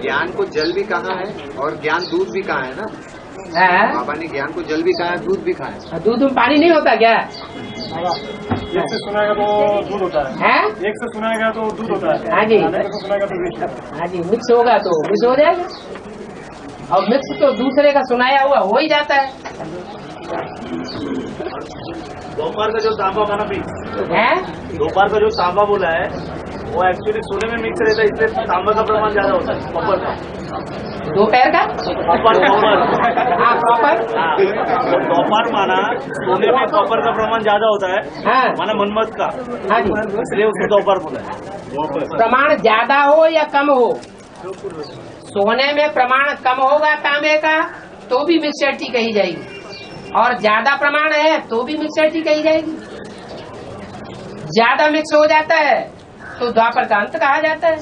ज्ञान को जल भी कहा है और ज्ञान दूध भी कहा है ना। बाबा ने ज्ञान को जल भी कहा है, दूध भी कहा है। दूध में पानी नहीं होता क्या? एक से सुनाएगा तो दूध होता है, एक से सुनाएगा तो दूध होता है। हाँ जी, सुनाएगा तो मिक्स। हाँ जी, मिक्स होगा तो मिक्स हो जाएगा, और मिक्स तो दूसरे का सुनाया हुआ हो ही जाता है। दोपहर का जो तांबा बना भी है, दोपहर का जो तांबा बोला है वो एक्चुअली सोने में मिक्स रहता है, इसलिए तांबा का प्रमाण ज्यादा होता है। कॉपर का दोपहर का कॉपर हाँ, कॉपर दोपहर माना सोने में कॉपर का प्रमाण ज्यादा होता है, माना मनमत का, हाँ जी, इसलिए उसको दोपहर बोला है। प्रमाण ज्यादा हो या कम हो, सोने में प्रमाण कम होगा तांबे का तो भी मिक्सचरिटी कही जाएगी, और ज्यादा प्रमाण है तो भी मिक्सचरिटी कही जाएगी। ज्यादा मिक्स हो जाता है तो द्वापर का अंत कहा जाता है,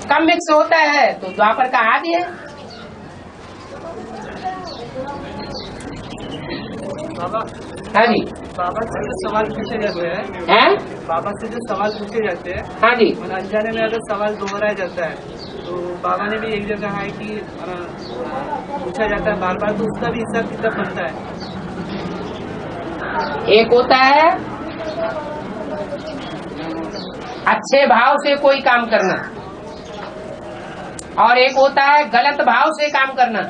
कम मिक्स होता है तो द्वापर का आदि है। बाबा, हाँ जी, बाबा से जो सवाल पूछे जाते हैं, बाबा से जो सवाल पूछे जाते हैं, हाँ जी, अनजाने में अगर सवाल दोहराया जाता है तो बाबा ने भी एक जगह है कि पूछा जाता है बार बार, तो उसका भी हिसाब किताब बनता है। एक होता है अच्छे भाव से कोई काम करना, और एक होता है गलत भाव से काम करना।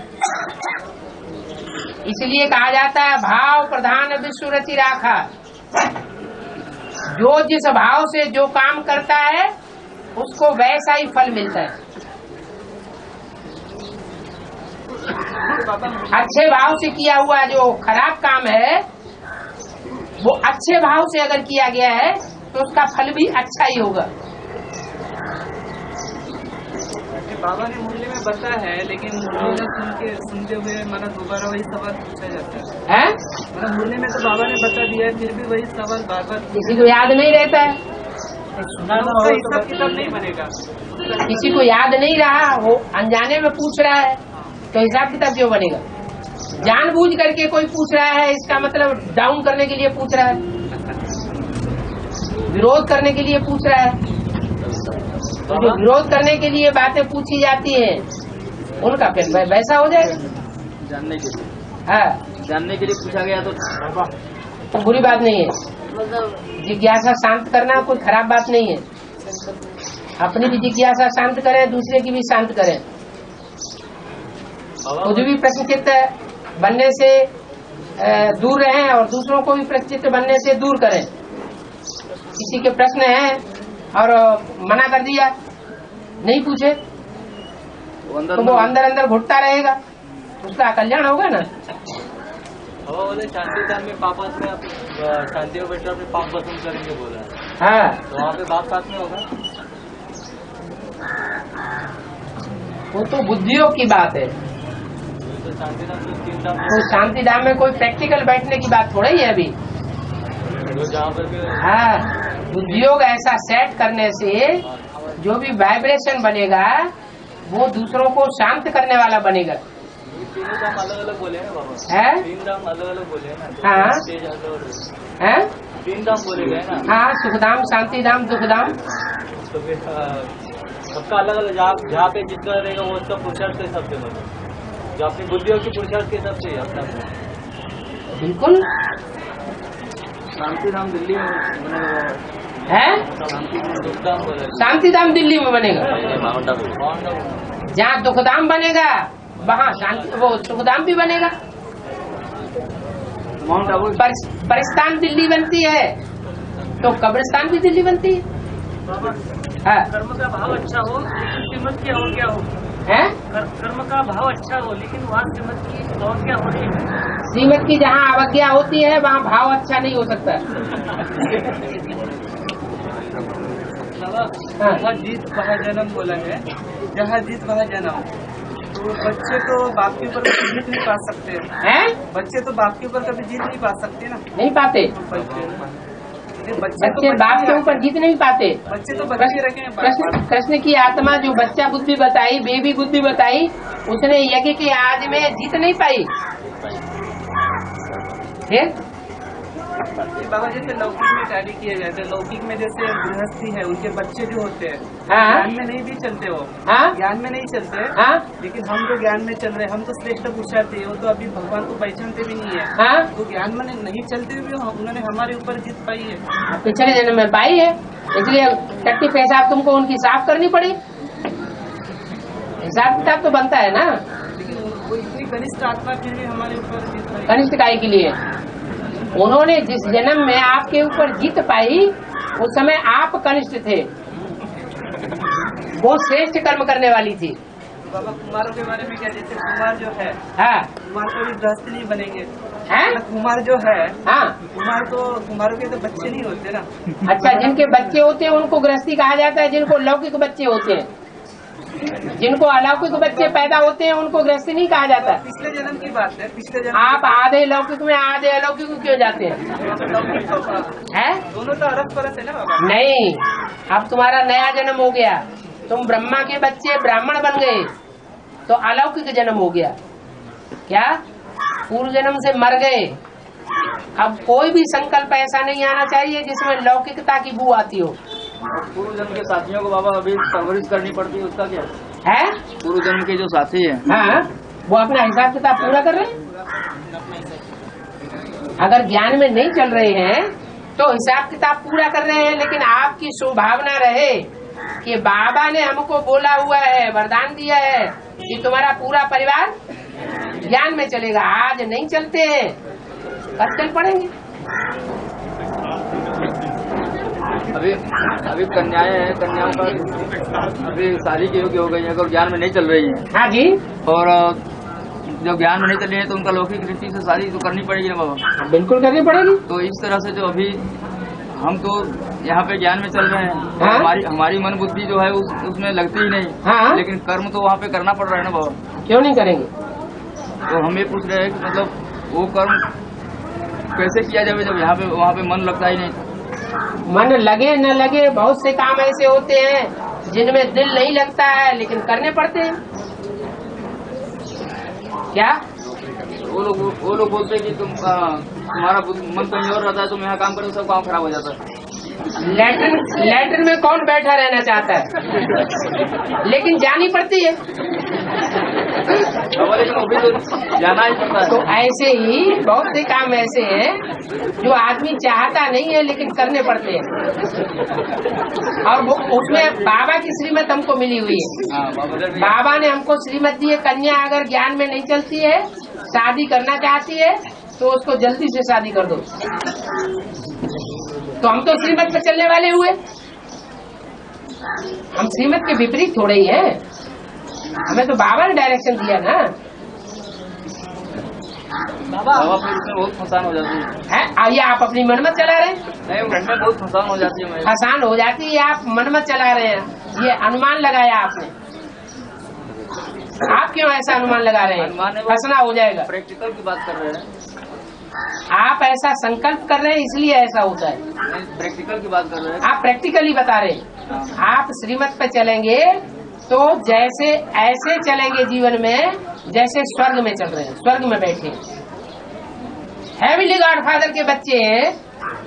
इसलिए कहा जाता है भाव प्रधान विश्व रचि राखा। जो जिस भाव से जो काम करता है उसको वैसा ही फल मिलता है। अच्छे भाव से किया हुआ जो खराब काम है वो अच्छे भाव से अगर किया गया है तो उसका फल भी अच्छा ही होगा। बाबा ने मुरली में बताया है, लेकिन मुरली में सुनते हुए माना दोबारा वही सवाल पूछा जाता है। मतलब मुरली में तो बाबा ने बता दिया है, फिर भी वही सवाल बार बार किसी को याद नहीं रहता है, हिसाब किताब नहीं बनेगा। किसी को याद नहीं रहा, वो अनजाने में पूछ रहा है तो हिसाब किताब क्यों बनेगा? जानबूझ करके कोई पूछ रहा है, इसका मतलब डाउन करने के लिए पूछ रहा है, विरोध करने के लिए पूछ रहा है। तो जो विरोध करने के लिए बातें पूछी जाती हैं उनका फिर वैसा हो जाएगा। जानने के लिए, हाँ, जानने के लिए पूछा गया तो बुरी बात नहीं है। जिज्ञासा शांत करना कोई खराब बात नहीं है। अपनी भी जिज्ञासा शांत करें, दूसरे की भी शांत करें। खुद भी प्रश्न चित्त बनने से दूर रहें और दूसरों को भी प्रश्न चित्त बनने से दूर करें। किसी के प्रश्न हैं और मना कर दिया, नहीं पूछे तो वो अंदर अंदर घुटता रहेगा, उसका कल्याण होगा ना। बोले शांति धाम में पापा से शांति को बैठकर अपने पाप वसूल करेंगे बोला। हाँ, तो वहाँ पे बाप साथ में होगा। वो तो बुद्धियों की बात है। तो शांति धाम तो 3 धाम तो शांति धाम में कोई प्रैक्टिकल बैठने की बात थोड़ा ही है अभी। जहाँ पर भी हाँ, बुद्धियोग ऐसा सेट करने से जो भी वाइब्रेशन बनेगा वो दूसरों को शांत करने वाला बनेगा। 3 धाम अलग अलग बोले हैं बाबा। है? 3 धाम अलग अलग बोले हैं ना। हाँ। है? 3 धाम बोले गए ना। हाँ, सुखधाम, शांतिधाम, दुखधाम। तो फिर सबका अलग अलग जहाँ पे जितना रहेगा वो उसका पुरुषार्थ के हिसाब से मतलब जो अपनी बुद्धियों की पुरुषार्थ के हिसाब से अपना बिल्कुल। शांति धाम दिल्ली में है? शांतिधाम दिल्ली में बनेगा। जहाँ दुखधाम बनेगा वहाँ शांति वो सुखधाम भी बनेगा। परिस्तान दिल्ली बनती है तो कब्रिस्तान भी दिल्ली बनती है। हाँ। कर्म का भाव अच्छा हो लेकिन श्रीमत की और क्या हो है? कर्म का भाव अच्छा हो लेकिन वहाँ श्रीमत की और क्या हो रही है। श्रीमत की जहाँ अवज्ञा होती है वहाँ भाव अच्छा नहीं हो सकता। जहाँ जीत वहाँ जन्म बोला है, जहाँ जीत वहाँ जन्म। तो बच्चे तो बाप के ऊपर जीत नहीं पा सकते हैं? बच्चे तो बाप के ऊपर कभी जीत नहीं पा सकते ना। नहीं पाते। बच्चे बाप के ऊपर जीत नहीं पाते। बच्चे तो बच्चे रखे। कृष्ण की आत्मा जो बच्चा बुद्धि बताई, बेबी बुद्धि बताई, उसने यज्ञ के आदि में जीत नहीं पाई। बाबा जैसे लौकिक में कार्य किए जाते हैं, लौकिक में जैसे गृहस्थी है उनके बच्चे जो होते हैं ज्ञान में नहीं भी चलते हो। ज्ञान में नहीं चलते। लेकिन हम जो ज्ञान में चल रहे हैं हम तो श्रेष्ठ पुरुषार्थी है, वो तो अभी भगवान को पहचानते भी नहीं है। तो ज्ञान में नहीं चलते हुए उन्होंने हमारे ऊपर जीत पाई है। पिछले जन्म में पाई है, इसलिए टट्टी पेशाब तुमको उनकी साफ करनी पड़ी। हिसाब किताब तो बनता है ना। लेकिन वो इतनी कनिष्ठ आत्मा फिर भी हमारे ऊपर जीत पाई। कनिष्ठ काय के लिए उन्होंने जिस जन्म में आपके ऊपर जीत पाई उस समय आप कनिष्ठ थे, वो श्रेष्ठ कर्म करने वाली थी। बाबा कुमारों के बारे में क्या, जैसे कुमार जो है कुमार को भी गृहस्थ नहीं बनेंगे। कुमार जो है कुमारों के तो बच्चे नहीं होते ना। अच्छा, जिनके बच्चे होते हैं उनको गृहस्थी कहा जाता है, जिनको लौकिक बच्चे होते हैं। जिनको अलौकिक बच्चे पैदा होते हैं उनको गृहस्थी नहीं कहा जाता। पिछले जन्म की बात है। पिछले जन्म आप आधे लौकिक में आधे अलौकिक में क्यों जाते हैं? दोनों तो अरस परस है ना बाबा। नहीं, अब तुम्हारा नया जन्म हो गया, तुम ब्रह्मा के बच्चे ब्राह्मण बन गए तो अलौकिक जन्म हो गया। क्या पूर्व जन्म से मर गए? अब कोई भी संकल्प ऐसा नहीं आना चाहिए जिसमें लौकिकता की बू आती हो। पूर्व जन्म के साथियों को बाबा अभी परवरिश करनी पड़ती है, उसका क्या है? पूर्व जन्म के जो साथी है वो अपना हिसाब किताब पूरा कर रहे हैं। अगर ज्ञान में नहीं चल रहे हैं तो हिसाब किताब पूरा कर रहे हैं, लेकिन आपकी स्वभावना रहे कि बाबा ने हमको बोला हुआ है, वरदान दिया है कि तुम्हारा पूरा परिवार ज्ञान में चलेगा। आज नहीं चलते हैं, कल चल पड़ेंगे। अभी कन्याएं हैं, कन्याओं का अभी शादी की योग्य हो गई है, अगर ज्ञान में नहीं चल रही है। हाँ जी। और जब ज्ञान में नहीं चल रही है तो उनका लौकिक रीति से शादी तो करनी पड़ेगी ना बाबा। बिल्कुल करनी पड़ेगी। तो इस तरह से जो अभी हम तो यहाँ पे ज्ञान में चल रहे हैं, हमारी मन बुद्धि जो है उसमें लगती ही नहीं। लेकिन कर्म तो वहाँ पे करना पड़ रहा है ना बाबा। क्यों नहीं करेंगे? तो हम ये पूछ रहे हैं कि मतलब वो कर्म कैसे किया जाए जब यहाँ पे वहाँ पे मन लगता ही नहीं। मन लगे न लगे, बहुत से काम ऐसे होते हैं जिनमें दिल नहीं लगता है लेकिन करने पड़ते हैं। क्या वो लोग बोलते हैं कि तुम्हारा मन कहीं और रहता है, तुम यहाँ काम करो सब काम खराब हो जाता है। लैट्रिन में कौन बैठा रहना चाहता है? लेकिन जानी पड़ती है। जाना ही पड़ता है। तो ऐसे ही बहुत से काम ऐसे हैं जो आदमी चाहता नहीं है लेकिन करने पड़ते हैं। और वो उसमें बाबा की श्रीमत हमको मिली हुई है। बाबा ने हमको श्रीमत दी है, कन्या अगर ज्ञान में नहीं चलती है, शादी करना चाहती है तो उसको जल्दी से शादी कर दो। तो हम तो श्रीमत पे चलने वाले हुए, हम श्रीमत के विपरीत थोड़े ही हैं। हमें तो बाबा ने डायरेक्शन दिया ना। बाबा फिर उसमें बहुत फसान हो जाती है। आइए आप अपनी मनमत चला रहे हैं। नहीं, उसमें बहुत फसान हो जाती है। फसान हो जाती है, आप मनमत चला रहे हैं। ये अनुमान लगाया आपने। आप क्यों ऐसा अनुमान लगा रहे हैं? फंसना हो जाएगा। प्रैक्टिकल की बात कर रहे हैं। आप ऐसा संकल्प कर रहे हैं इसलिए ऐसा होता है। प्रैक्टिकल की बात कर रहे हैं। आप प्रैक्टिकली बता रहे हैं। आप श्रीमत पे चलेंगे तो जैसे ऐसे चलेंगे जीवन में जैसे स्वर्ग में चल रहे हैं, स्वर्ग में बैठे हैं। हेवनली गॉडफादर के बच्चे हैं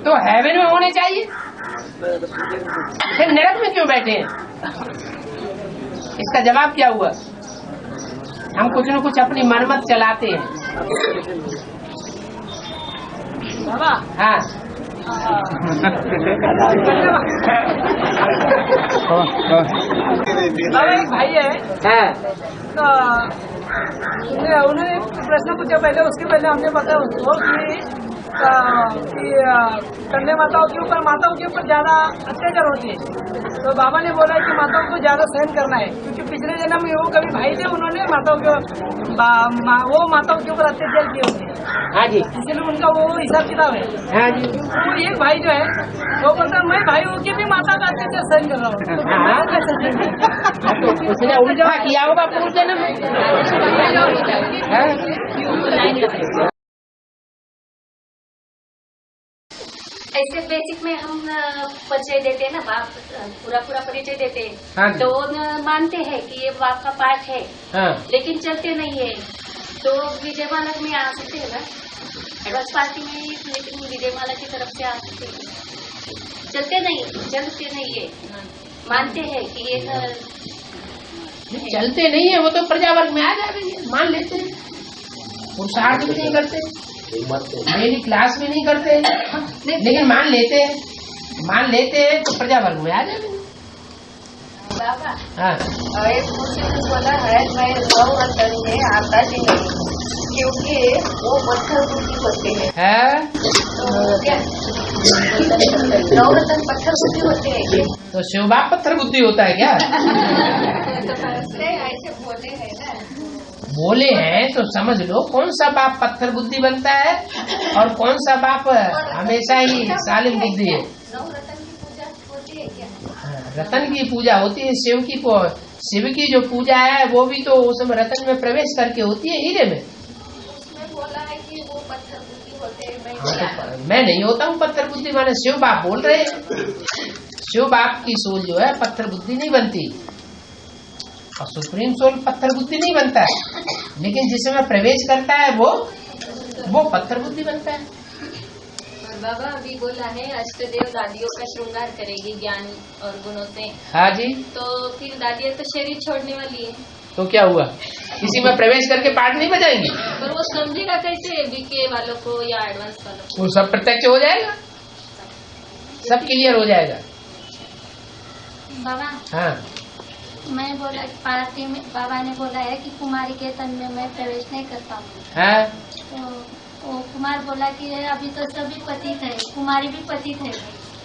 तो हेवन में होने चाहिए, फिर नरक में क्यों बैठे हैं? इसका जवाब क्या हुआ? हम कुछ न कुछ अपनी मनमत चलाते हैं। बाबा हाँ एक भाई है, हाँ तो उन्होंने प्रश्न पूछा पहले, उसके पहले हमने बताया उसको कि कन्या माताओं के ऊपर ज्यादा अत्याचार होती है। तो बाबा ने बोला कि माताओं को ज्यादा सहन करना है, क्योंकि पिछले जन्म में वो कभी भाई थे, उन्होंने माताओं के ऊपर अत्याचार किए होते हैं। हाँ जी, इसलिए उनका वो हिसाब किताब है। हाँ जी। वो एक भाई जो है वो बोलता है मैं भाई होके भी माता का अत्याचार सहन कर रहा हूँ, तो उसने उल्टा किया होगा पूर्व जन्म में। ऐसे बेसिक में हम परिचय देते हैं ना, बाप पूरा परिचय देते हैं। हाँ तो मानते हैं कि ये बाप का पाठ है। हाँ। लेकिन चलते नहीं है। तो विजयमाला में आ सकते हैं ना, एडवांस पार्टी में, लेकिन विजयमाला की तरफ से आ सकते हैं। चलते नहीं है। मानते हैं कि ये चलते नहीं है, वो तो प्रजावर्ग में आ जाएंगे, मान लेते हैं। पुरुषार्थ भी नहीं करते, मेरी क्लास भी नहीं करते, लेकिन मान लेते हैं तो प्रजावर्ग में आ जाएंगे। बाबा हाँ। एक मुझे बोला है मैं नवरत्न में आता ही नहीं, क्योंकि वो पत्थर बुद्धि होते हैं। नवरत्न पत्थर बुद्धि होते हैं क्या? तो शिव बाप पत्थर बुद्धि होता है क्या? ऐसे बोले हैं ना। बोले हैं तो समझ लो, कौन सा बाप पत्थर बुद्धि बनता है और कौन सा बाप हमेशा ही सालिम बुद्धि है। नवरत्न की पूजा होती है क्या? रतन की पूजा होती है, शिव की जो पूजा है वो भी तो उसमें रतन में प्रवेश करके होती है, हीरे में। उसमें बोला है कि वो पत्थर बुद्धि होते हैं। मैं नहीं होता हूँ पत्थर बुद्धि, माने शिव बाप बोल रहे हैं। शिव बाप की सोल जो है पत्थर बुद्धि नहीं बनती, और सुप्रीम सोल पत्थर बुद्धि नहीं बनता है, लेकिन जिसमें प्रवेश करता है वो पत्थर बुद्धि बनता है। बाबा अभी बोला है अष्टदेव दादियों का श्रृंगार करेगी ज्ञान और गुणों से। हाँ जी। तो फिर दादियाँ तो शरीर छोड़ने वाली है, तो क्या हुआ, किसी में प्रवेश करके पाठ नहीं बजाएंगी? पर वो समझेगा कैसे बीके वालों को या एडवांस वालों को? वो सब प्रत्यक्ष हो जाएगा, सब क्लियर हो जाएगा। बाबा हाँ। मैं बोला पार्टी में बाबा ने बोला है कि कुमारी के तन में मैं प्रवेश नहीं कर पाऊंगी। हाँ। तो वो कुमार बोला कि अभी तो सभी पतित है, कुमारी भी पतित है।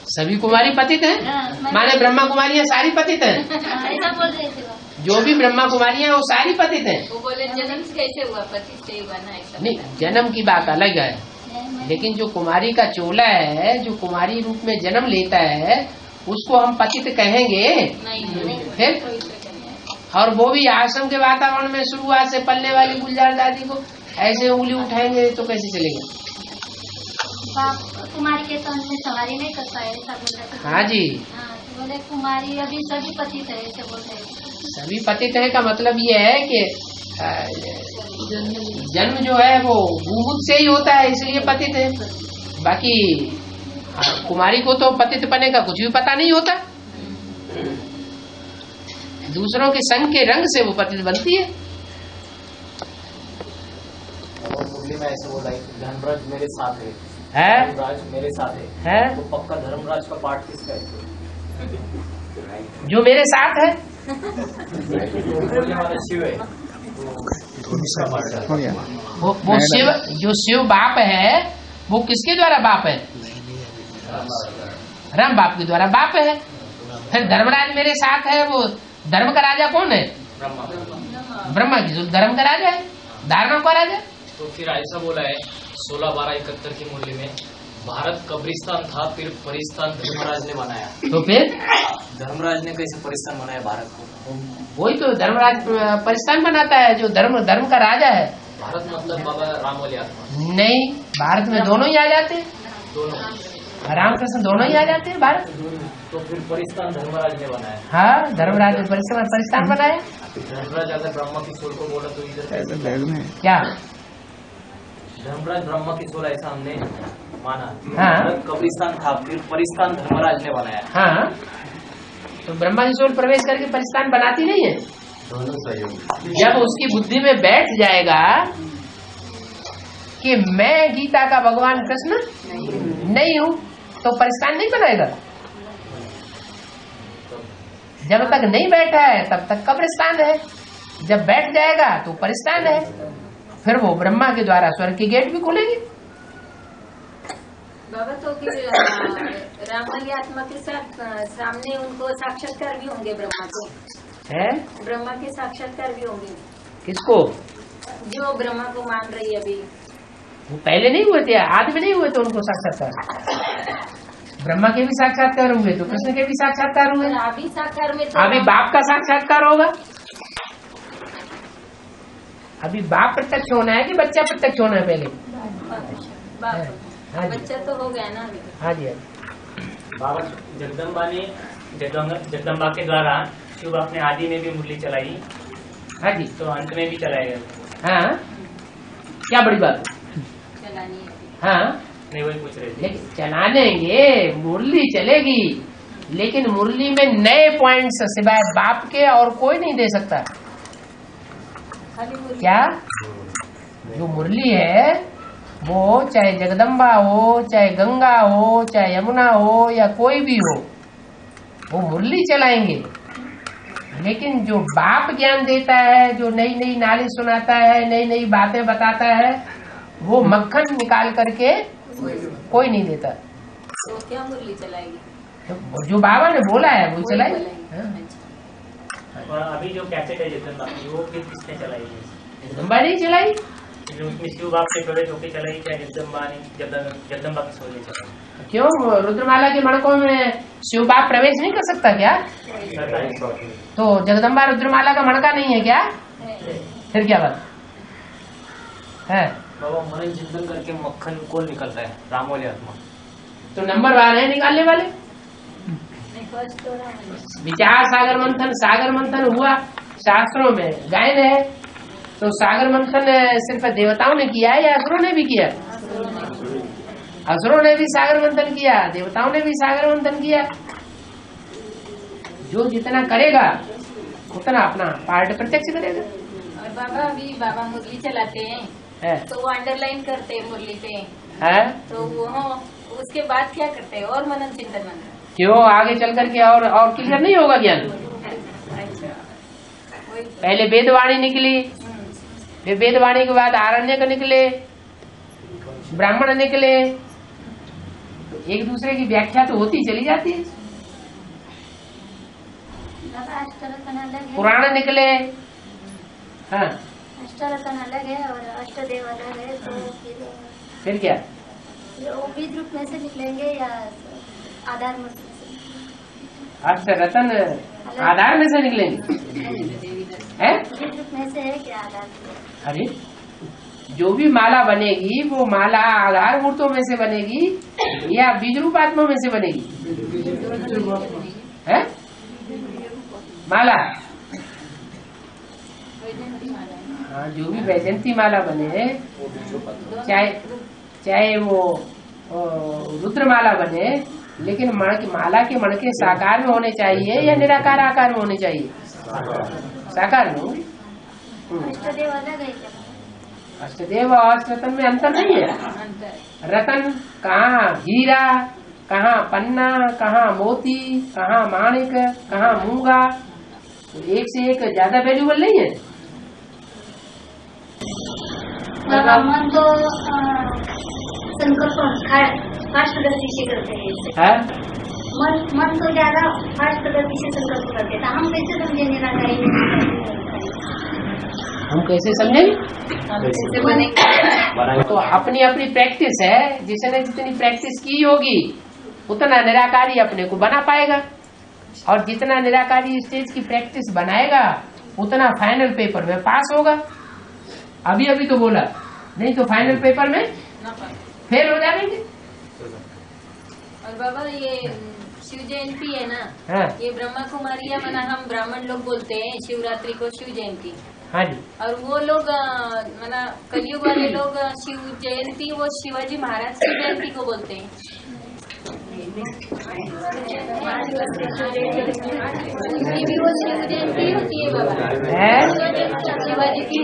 सभी कुमारी पतित हैं? माने ब्रह्मा कुमारियाँ सारी पतित हैं? ऐसा बोल रहे थे वो। जो भी ब्रह्मा कुमारियाँ वो सारी पतित हैं? वो बोले जन्म से कैसे हुआ, पतित से हुआ ना ऐसा। नहीं, जन्म की बात अलग है, लेकिन जो कुमारी का चोला है, जो कुमारी रूप में जन्म लेता है, उसको हम पतित कहेंगे? नहीं। फिर और वो भी आश्रम के वातावरण में शुरुआत से पलने वाली गुलजार दादी को ऐसे उंगली उठाएंगे तो कैसे चलेगा? कुमारी के तन में सवारी नहीं कर पाए ऐसा बोल रहे थे। हाँ जी। हाँ, तो बोले कुमारी अभी सभी पतित है ऐसे बोल रहे थे। सभी पतित है का मतलब ये है कि जन्म जो है वो भूभूत से ही होता है, इसलिए पतित है। बाकी कुमारी को तो पतित पने का कुछ भी पता नहीं होता, दूसरों के संग के रंग से वो पतित बनती है। मूर्ति में ऐसे बोला धर्मराज मेरे साथ है, धर्मराज मेरे साथ है? तो पक्का धर्मराज का पार्ट किसका है? जो मेरे साथ है बोलने वाला शिव है, वो शिव, जो शिव बाप है वो किसके द्वारा बाप है? राम बाप के द्वारा बाप है। फिर धर्मराज मेरे साथ है, वो धर्म का राजा कौन है? ब्रह्मा की धर्म का राजा है, धारणा का राजा। तो फिर ऐसा बोला है 16/12/71 की मूल्य में भारत कब्रिस्तान था, फिर परिस्तान धर्मराज ने बनाया। तो फिर धर्मराज ने कैसे परिस्तान बनाया भारत को? वही तो धर्मराज परिस्तान बनाता है, जो धर्म का राजा है। भारत मतलब बाबा राम वाली आत्मा नहीं, भारत में दोनों ही आ जाते हैं, दोनों रामकृष्ण दोनों ही आ जाते हैं भारत। तो फिर परिस्तान धर्मराज ने बनाया। हाँ, धर्मराज ने परिस्तान बनाया। धर्मराज अगर ब्रह्मा की सोल को बोला तो इधर क्या धर्मराज ब्रह्मा की सोल ऐसा हमने माना। हाँ, कब्रिस्तान था, फिर परिस्तान धर्मराज ने बनाया। हाँ, तो ब्रह्मा की सोल प्रवेश करके परिस्तान बनाती नहीं है। जब उसकी बुद्धि में बैठ जाएगा कि मैं गीता का भगवान कृष्ण नहीं हूँ, तो परिस्तान नहीं बनाएगा। जब तक नहीं बैठा है तब तक कब्रिस्तान है, जब बैठ जाएगा तो परिस्तान है। फिर वो ब्रह्मा के द्वारा स्वर्ग की गेट भी खोलेगी। बाबा तो फिर राम वाली आत्मा के साथ सामने उनको साक्षात्कार भी होंगे ब्रह्मा को है? ब्रह्मा के साक्षात्कार भी होंगे। किसको? जो ब्रह्मा को मान रही है अभी, वो पहले नहीं हुए थे, आदि में नहीं हुए थे उनको साक्षात्कार। ब्रह्मा के भी साक्षात्कार हुए तो कृष्ण के भी साक्षात्कार हुए। अभी साकार में तो अभी बाप का साक्षात्कार होगा। अभी बाप प्रत्यक्ष होना है कि बच्चा प्रत्यक्ष होना है पहले? बच्चा तो हो गया ना अभी। हाँ जी, बाबा जगदम्बा के द्वारा शिव बाप ने आदि में भी मुरली चलाई। हाँ जी, तो अंत में भी चलाएगा। हाँ, क्या बड़ी बात? चलानी है। हाँ, नहीं वही पूछ रहे थे। लेकिन चला लेंगे, मुरली चलेगी, लेकिन मुरली में नए पॉइंट्स सिवाय बाप के और कोई नहीं दे सकता। क्या? जो मुरली है वो चाहे जगदम्बा हो, चाहे गंगा हो, चाहे यमुना हो, या कोई भी हो, वो मुरली चलाएंगे। लेकिन जो बाप ज्ञान देता है, जो नई नई नाली सुनाता है, नई नई बातें बताता है, वो मक्खन निकाल करके कोई नहीं देता। तो क्या मुरली चलाएगी? जो बाबा ने बोला है वो चलाएगी। अभी जो कैसेट है जगदम्बा की, वो फिर किसने चलाई? जगदम्बा नहीं चलाई। उसमें शिव बाप से प्रवेश होकर चलाई, क्या जगदम्बा ने जगदम्बा की सोने चलाई? क्यों? रुद्रमाला के मणकों में शिव बाप प्रवेश नहीं कर सकता क्या? तो जगदम्बा रुद्रमाला का मणका नहीं है क्या? फिर क्या बात है? बाबा मन चिंतन करके मक्खन कौन निकलता है? राम वाली आत्मा। तो नंबर 1 है निकालने वाले। विचार सागर मंथन हुआ, शास्त्रों में गायन है। तो सागर मंथन सिर्फ देवताओं ने किया है या असुरों ने भी किया? असुरों ने भी सागर मंथन किया, देवताओं ने भी सागर मंथन किया। जो जितना करेगा उतना अपना पार्ट प्रत्यक्ष करेगा। और बाबा अभी बाबा मुरली चलाते हैं तो वो अंडरलाइन करते हैं मुरली पे है, तो वो उसके बाद क्या करते हैं? और मनन चिंतन मंत्र क्यों? आगे चल करके और क्लियर नहीं होगा ज्ञान। पहले वेदवाणी निकली, फिर वेदवाणी के बाद आरण्यक निकले, ब्राह्मण निकले, तो एक दूसरे की व्याख्या तो होती चली जाती है। पुराण निकले। हाँ, अष्टरतन अलग है और अष्टदेव अलग है, तो फिर क्या? वो बीज रूप में से निकलेंगे या आधार में से? अष्टरतन आधार में से निकलेंगे हैं? बीज रूप में से है क्या आधार? अरे जो भी माला बनेगी वो माला आधार मूर्तों में से बनेगी या बीज रूप आत्मा में से बनेगी? है माला। हाँ, जो भी वैजंती माला बने, चाहे वो रुद्रमाला बने, लेकिन माला के मणके साकार में होने चाहिए या निराकार आकार में होने चाहिए? साकार में। अष्टदेव अलग है क्या? अष्टदेव और अष्टरत्न में अंतर नहीं है। रतन कहाँ हीरा, कहाँ पन्ना, कहाँ मोती, कहाँ माणिक, कहाँ मूंगा, एक से एक ज्यादा वैल्यूबल नहीं है। मन तो संकल्प फास्ट गति से करते हैं। मन तो ज्यादा फास्ट गति से संकल्प करते हैं। हम कैसे समझेंगे निराकारी? हम कैसे समझेंगे? तो अपनी अपनी प्रैक्टिस है, जिसने जितनी प्रैक्टिस की होगी उतना निराकारी अपने को बना पाएगा, और जितना निराकारी स्टेज की प्रैक्टिस बनाएगा उतना फाइनल पेपर में पास होगा। अभी अभी तो बोला, नहीं तो फाइनल पेपर में फेल हो जाएंगे। और बाबा ये शिव जयंती है ना, हाँ। ये ब्रह्मा कुमारी या मना हम ब्राह्मण लोग बोलते हैं शिवरात्रि को शिव जयंती। हाँ जी। और वो लोग मना कलयुग वाले लोग शिव जयंती वो शिवाजी महाराज की जयंती को बोलते हैं। ये भी वो शिव जयंती होती है बाबा, शिवाजी की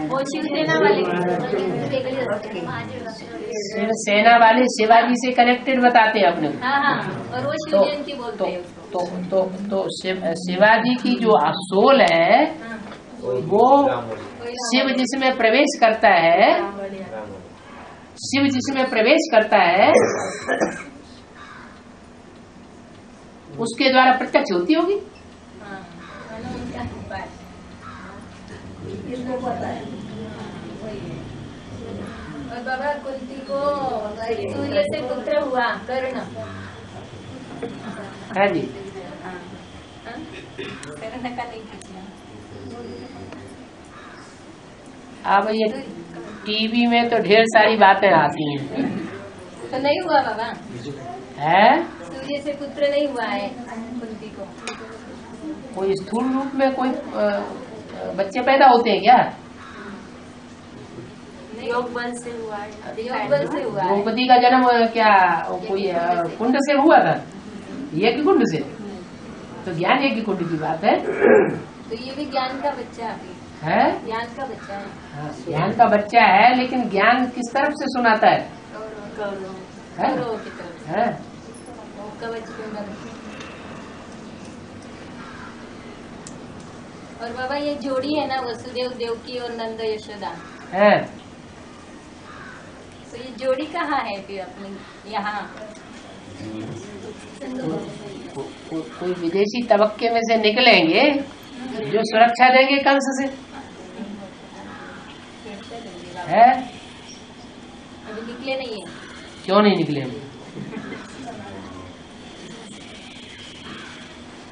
वो शिवसेना वाले शिवसेना वाले शिवाजी से कनेक्टेड बताते हैं अपने को। हाँ, और वो शिव जयंती बोलते हैं। तो शिवाजी की जो सोल है वो शिव जिसमें प्रवेश करता है, शिव जिसमें प्रवेश करता है उसके द्वारा प्रत्यक्ष होती होगी। और बाबा कुंती को सूर्य से पुत्र हुआ कर्ण। हाँ जी। कर्ण का नहीं पूछना। अब ये टीवी में तो ढेर सारी बातें आती हैं। तो नहीं हुआ बाबा है? सूर्य से पुत्र नहीं हुआ है कुंती को। कोई स्थूल रूप में कोई बच्चे पैदा होते हैं क्या? योग बल से हुआ है। योग बल से हुआ है। द्रौपदी का जन्म क्या कोई कुंड से हुआ था? यज्ञ कुंड से? तो ज्ञान यज्ञ कुंड की बात है। तो ये भी ज्ञान का बच्चा है, ज्ञान का बच्चा है। हाँ, ज्ञान का बच्चा है, लेकिन ज्ञान किस तरफ से सुनाता है? और बाबा ये जोड़ी है ना वसुदेव देवकी और नंद यशोदा है, तो ये जोड़ी कहाँ है फिर अपने यहाँ? कोई विदेशी तबक्के में से निकलेंगे जो सुरक्षा देंगे कंस से, है? अभी निकले नहीं है। क्यों नहीं निकले?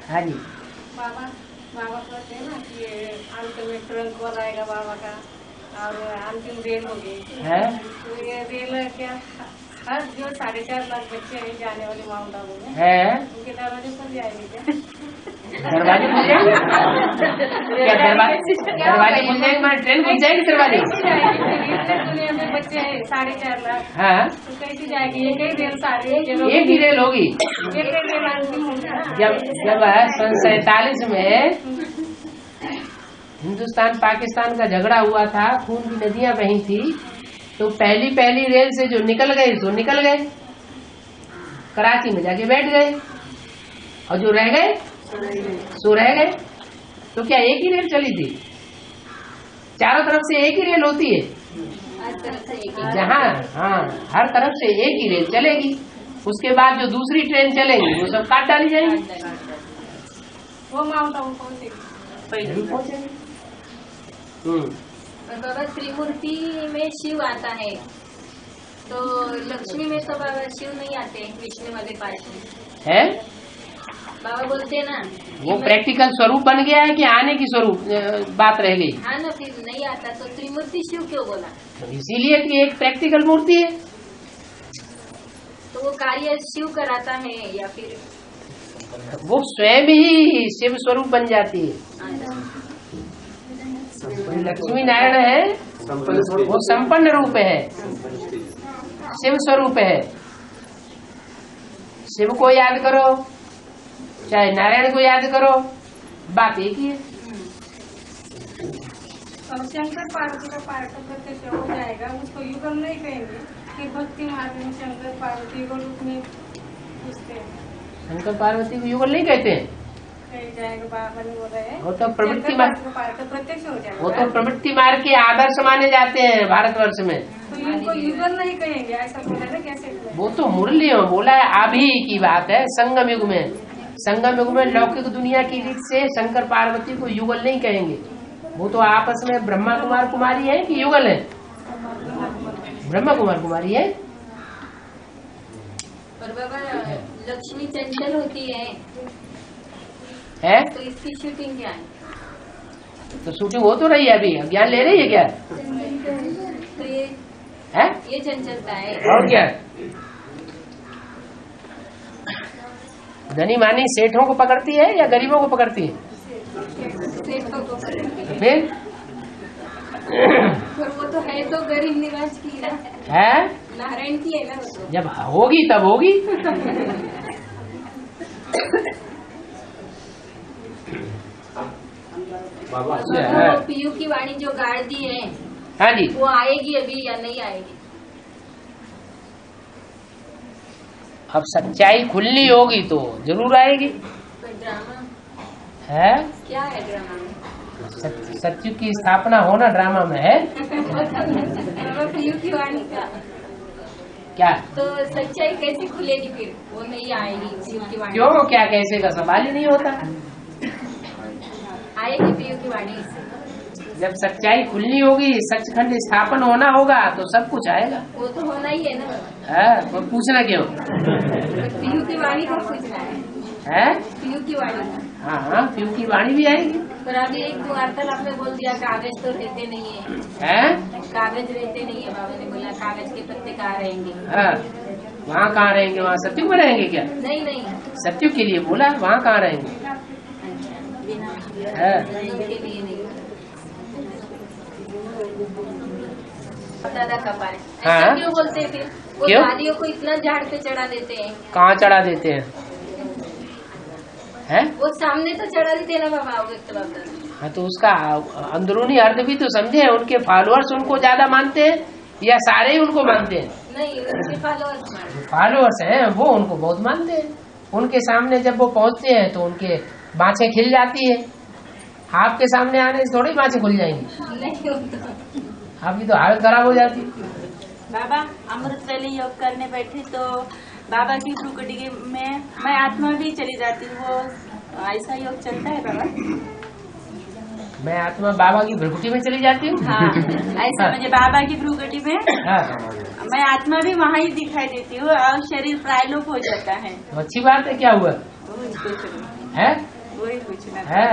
हाँ जी। बाबा कहते हैं ना कि अंतिम में ट्रंक वाला आएगा बाबा का, और अंतिम रेल होगी। तो ये रेल क्या हर जो 4.5 लाख बच्चे हैं जाने वाले माउंट आबू में है, उनके दरवाजे पर जाएंगे क्या? दरवाजे खुल जाएंगे क्या? दरवाजे खुल जाएंगे माने ट्रेन खुल जाएगी दरवाजे? दुनिया में बच्चे हैं 4.5 लाख। हाँ, तो कैसी जाएगी? एक ही रेल सारी एक ही रेल होगी। एक रेल अंतिम होगा। जब 47 में हिंदुस्तान पाकिस्तान का झगड़ा हुआ था, खून की नदियां बही थी, तो पहली रेल से जो निकल गए सो निकल गए, कराची में जाके बैठ गए, और जो रह गए सो रह गए। तो क्या एक ही रेल चली थी? चारों तरफ से एक ही रेल होती है, जहाँ हाँ हर तरफ से एक ही रेल चलेगी। उसके बाद जो दूसरी ट्रेन चलेगी वो सब काट डाली जाएंगी। वो माउंट आबू पहुंचेगी। और बाबा त्रिमूर्ति में शिव आता है, तो लक्ष्मी में तो बाबा शिव नहीं आते विष्णु वाले पार्ट में है। बाबा बोलते ना वो प्रैक्टिकल स्वरूप बन गया है कि आने की स्वरूप बात रह गई? हाँ ना, फिर नहीं आता तो त्रिमूर्ति शिव क्यों बोला? तो इसीलिए कि एक प्रैक्टिकल मूर्ति है, तो वो कार्य शिव कराता है या फिर वो स्वयं ही शिव स्वरूप बन जाती है। लक्ष्मी नारायण है वो संपन्न रूप है, शिव स्वरूप है। शिव को याद करो चाहे नारायण को याद करो, बात एक ही है। और शंकर पार्वती का पार्ट प्रत्यक्ष हो जाएगा, उसको युगल नहीं कहेंगे कि भक्ति मार्ग में शंकर पार्वती को रूप में पूछते हैं। शंकर पार्वती को युगल नहीं कहते हैं, जाएगा बाबा ने बोला है। वो तो प्रवृत्ति मार्ग, प्रत्यक्ष हो जाएगा, वो तो प्रवृत्ति मार्ग के आदर्श माने जाते हैं भारतवर्ष में। तो इनको युगल नहीं कहेंगे, ऐसा बोला ना, कैसे? वो तो मुरली में बोला है, अभी की बात है। संगम युग में, संगम युग में लौकिक दुनिया की रीत से शंकर पार्वती को युगल नहीं कहेंगे। वो तो आपस में ब्रह्मा कुमार कुमारी है कि युगल है? ब्रह्मा कुमार कुमारी है। पर बाबा लक्ष्मी चंचल होती है, तो इसकी शूटिंग क्या है? तो शूटिंग हो तो रही है, अभी ज्ञान ले रही है क्या? तो ये है, ये चंचलता है। और क्या? धनी मानी सेठों को पकड़ती है या गरीबों को पकड़ती है? सेठों को पकड़ती है। फिर पर वो तो है तो गरीब निवाज की है, नारायण की है ना। वो तो जब होगी तब होगी। वो पीयू की वाणी जो गाड़ दी है, हाँ जी, वो आएगी अभी या नहीं आएगी? अब सच्चाई खुलनी होगी तो जरूर आएगी। तो ड्रामा है, क्या है ड्रामा में? सत्य की स्थापना होना ड्रामा में है। पीयू की वाणी का क्या? तो सच्चाई कैसे खुलेगी फिर? वो नहीं आएगी पीयू की वाणी। क्यों? क्या कैसे का सवाल ही नहीं होता। आएगी पीयू की वाणी। जब सच्चाई खुलनी होगी, सचखंड स्थापन होना होगा तो सब कुछ आएगा। वो तो होना ही है ना। है, तो पूछना क्यों? पीयू की वाणी का पूछना है। पीयू की वाणी, हाँ हाँ, पीयू की वाणी भी आएगी। पर अभी एक वार्तालाप में बोल दिया कागज तो रहते नहीं है। कागज रहते नहीं है, बाबा ने बोला कागज के पत्ते कहाँ रहेंगे? हाँ, वहाँ कहाँ रहेंगे? वहाँ सत्यु में रहेंगे क्या? नहीं नहीं, सत्यु के लिए बोला, वहाँ कहाँ रहेंगे? के लिए नहीं। दादा का पाए ऐसा क्यों बोलते हैं? फिर वो दादियों को इतना झाड़ पे चढ़ा देते हैं। कहाँ चढ़ा देते हैं? है? वो सामने तो चढ़ा देते हैं ना बाबा, व्यक्त बाबा। हाँ, तो उसका अंदरूनी अर्थ भी तो समझे। उनके फॉलोअर्स उनको ज्यादा मानते हैं या सारे ही उनको मानते हैं? नहीं, उनके फॉलोअर्स हैं वो उनको बहुत मानते हैं। उनके सामने जब वो पहुंचते हैं तो उनके बाँछें खिल जाती है। आपके सामने आने से थोड़ी बाँछें खुल जाएंगी। नहीं, आपकी तो हालत खराब हो जाती। बाबा अमृत वेले योग करने बैठे तो बाबा की भ्रुकुटी में मैं आत्मा भी चली जाती हूँ, वो ऐसा योग चलता है बाबा? मैं आत्मा बाबा की भ्रुकुटी में चली जाती हूँ। हाँ, ऐसा मुझे बाबा की भ्रुकुटी में मैं आत्मा भी वहाँ ही दिखाई देती हूँ और शरीर प्रायलोप हो जाता है। तो अच्छी बात है, क्या हुआ? है, वही पूछना है।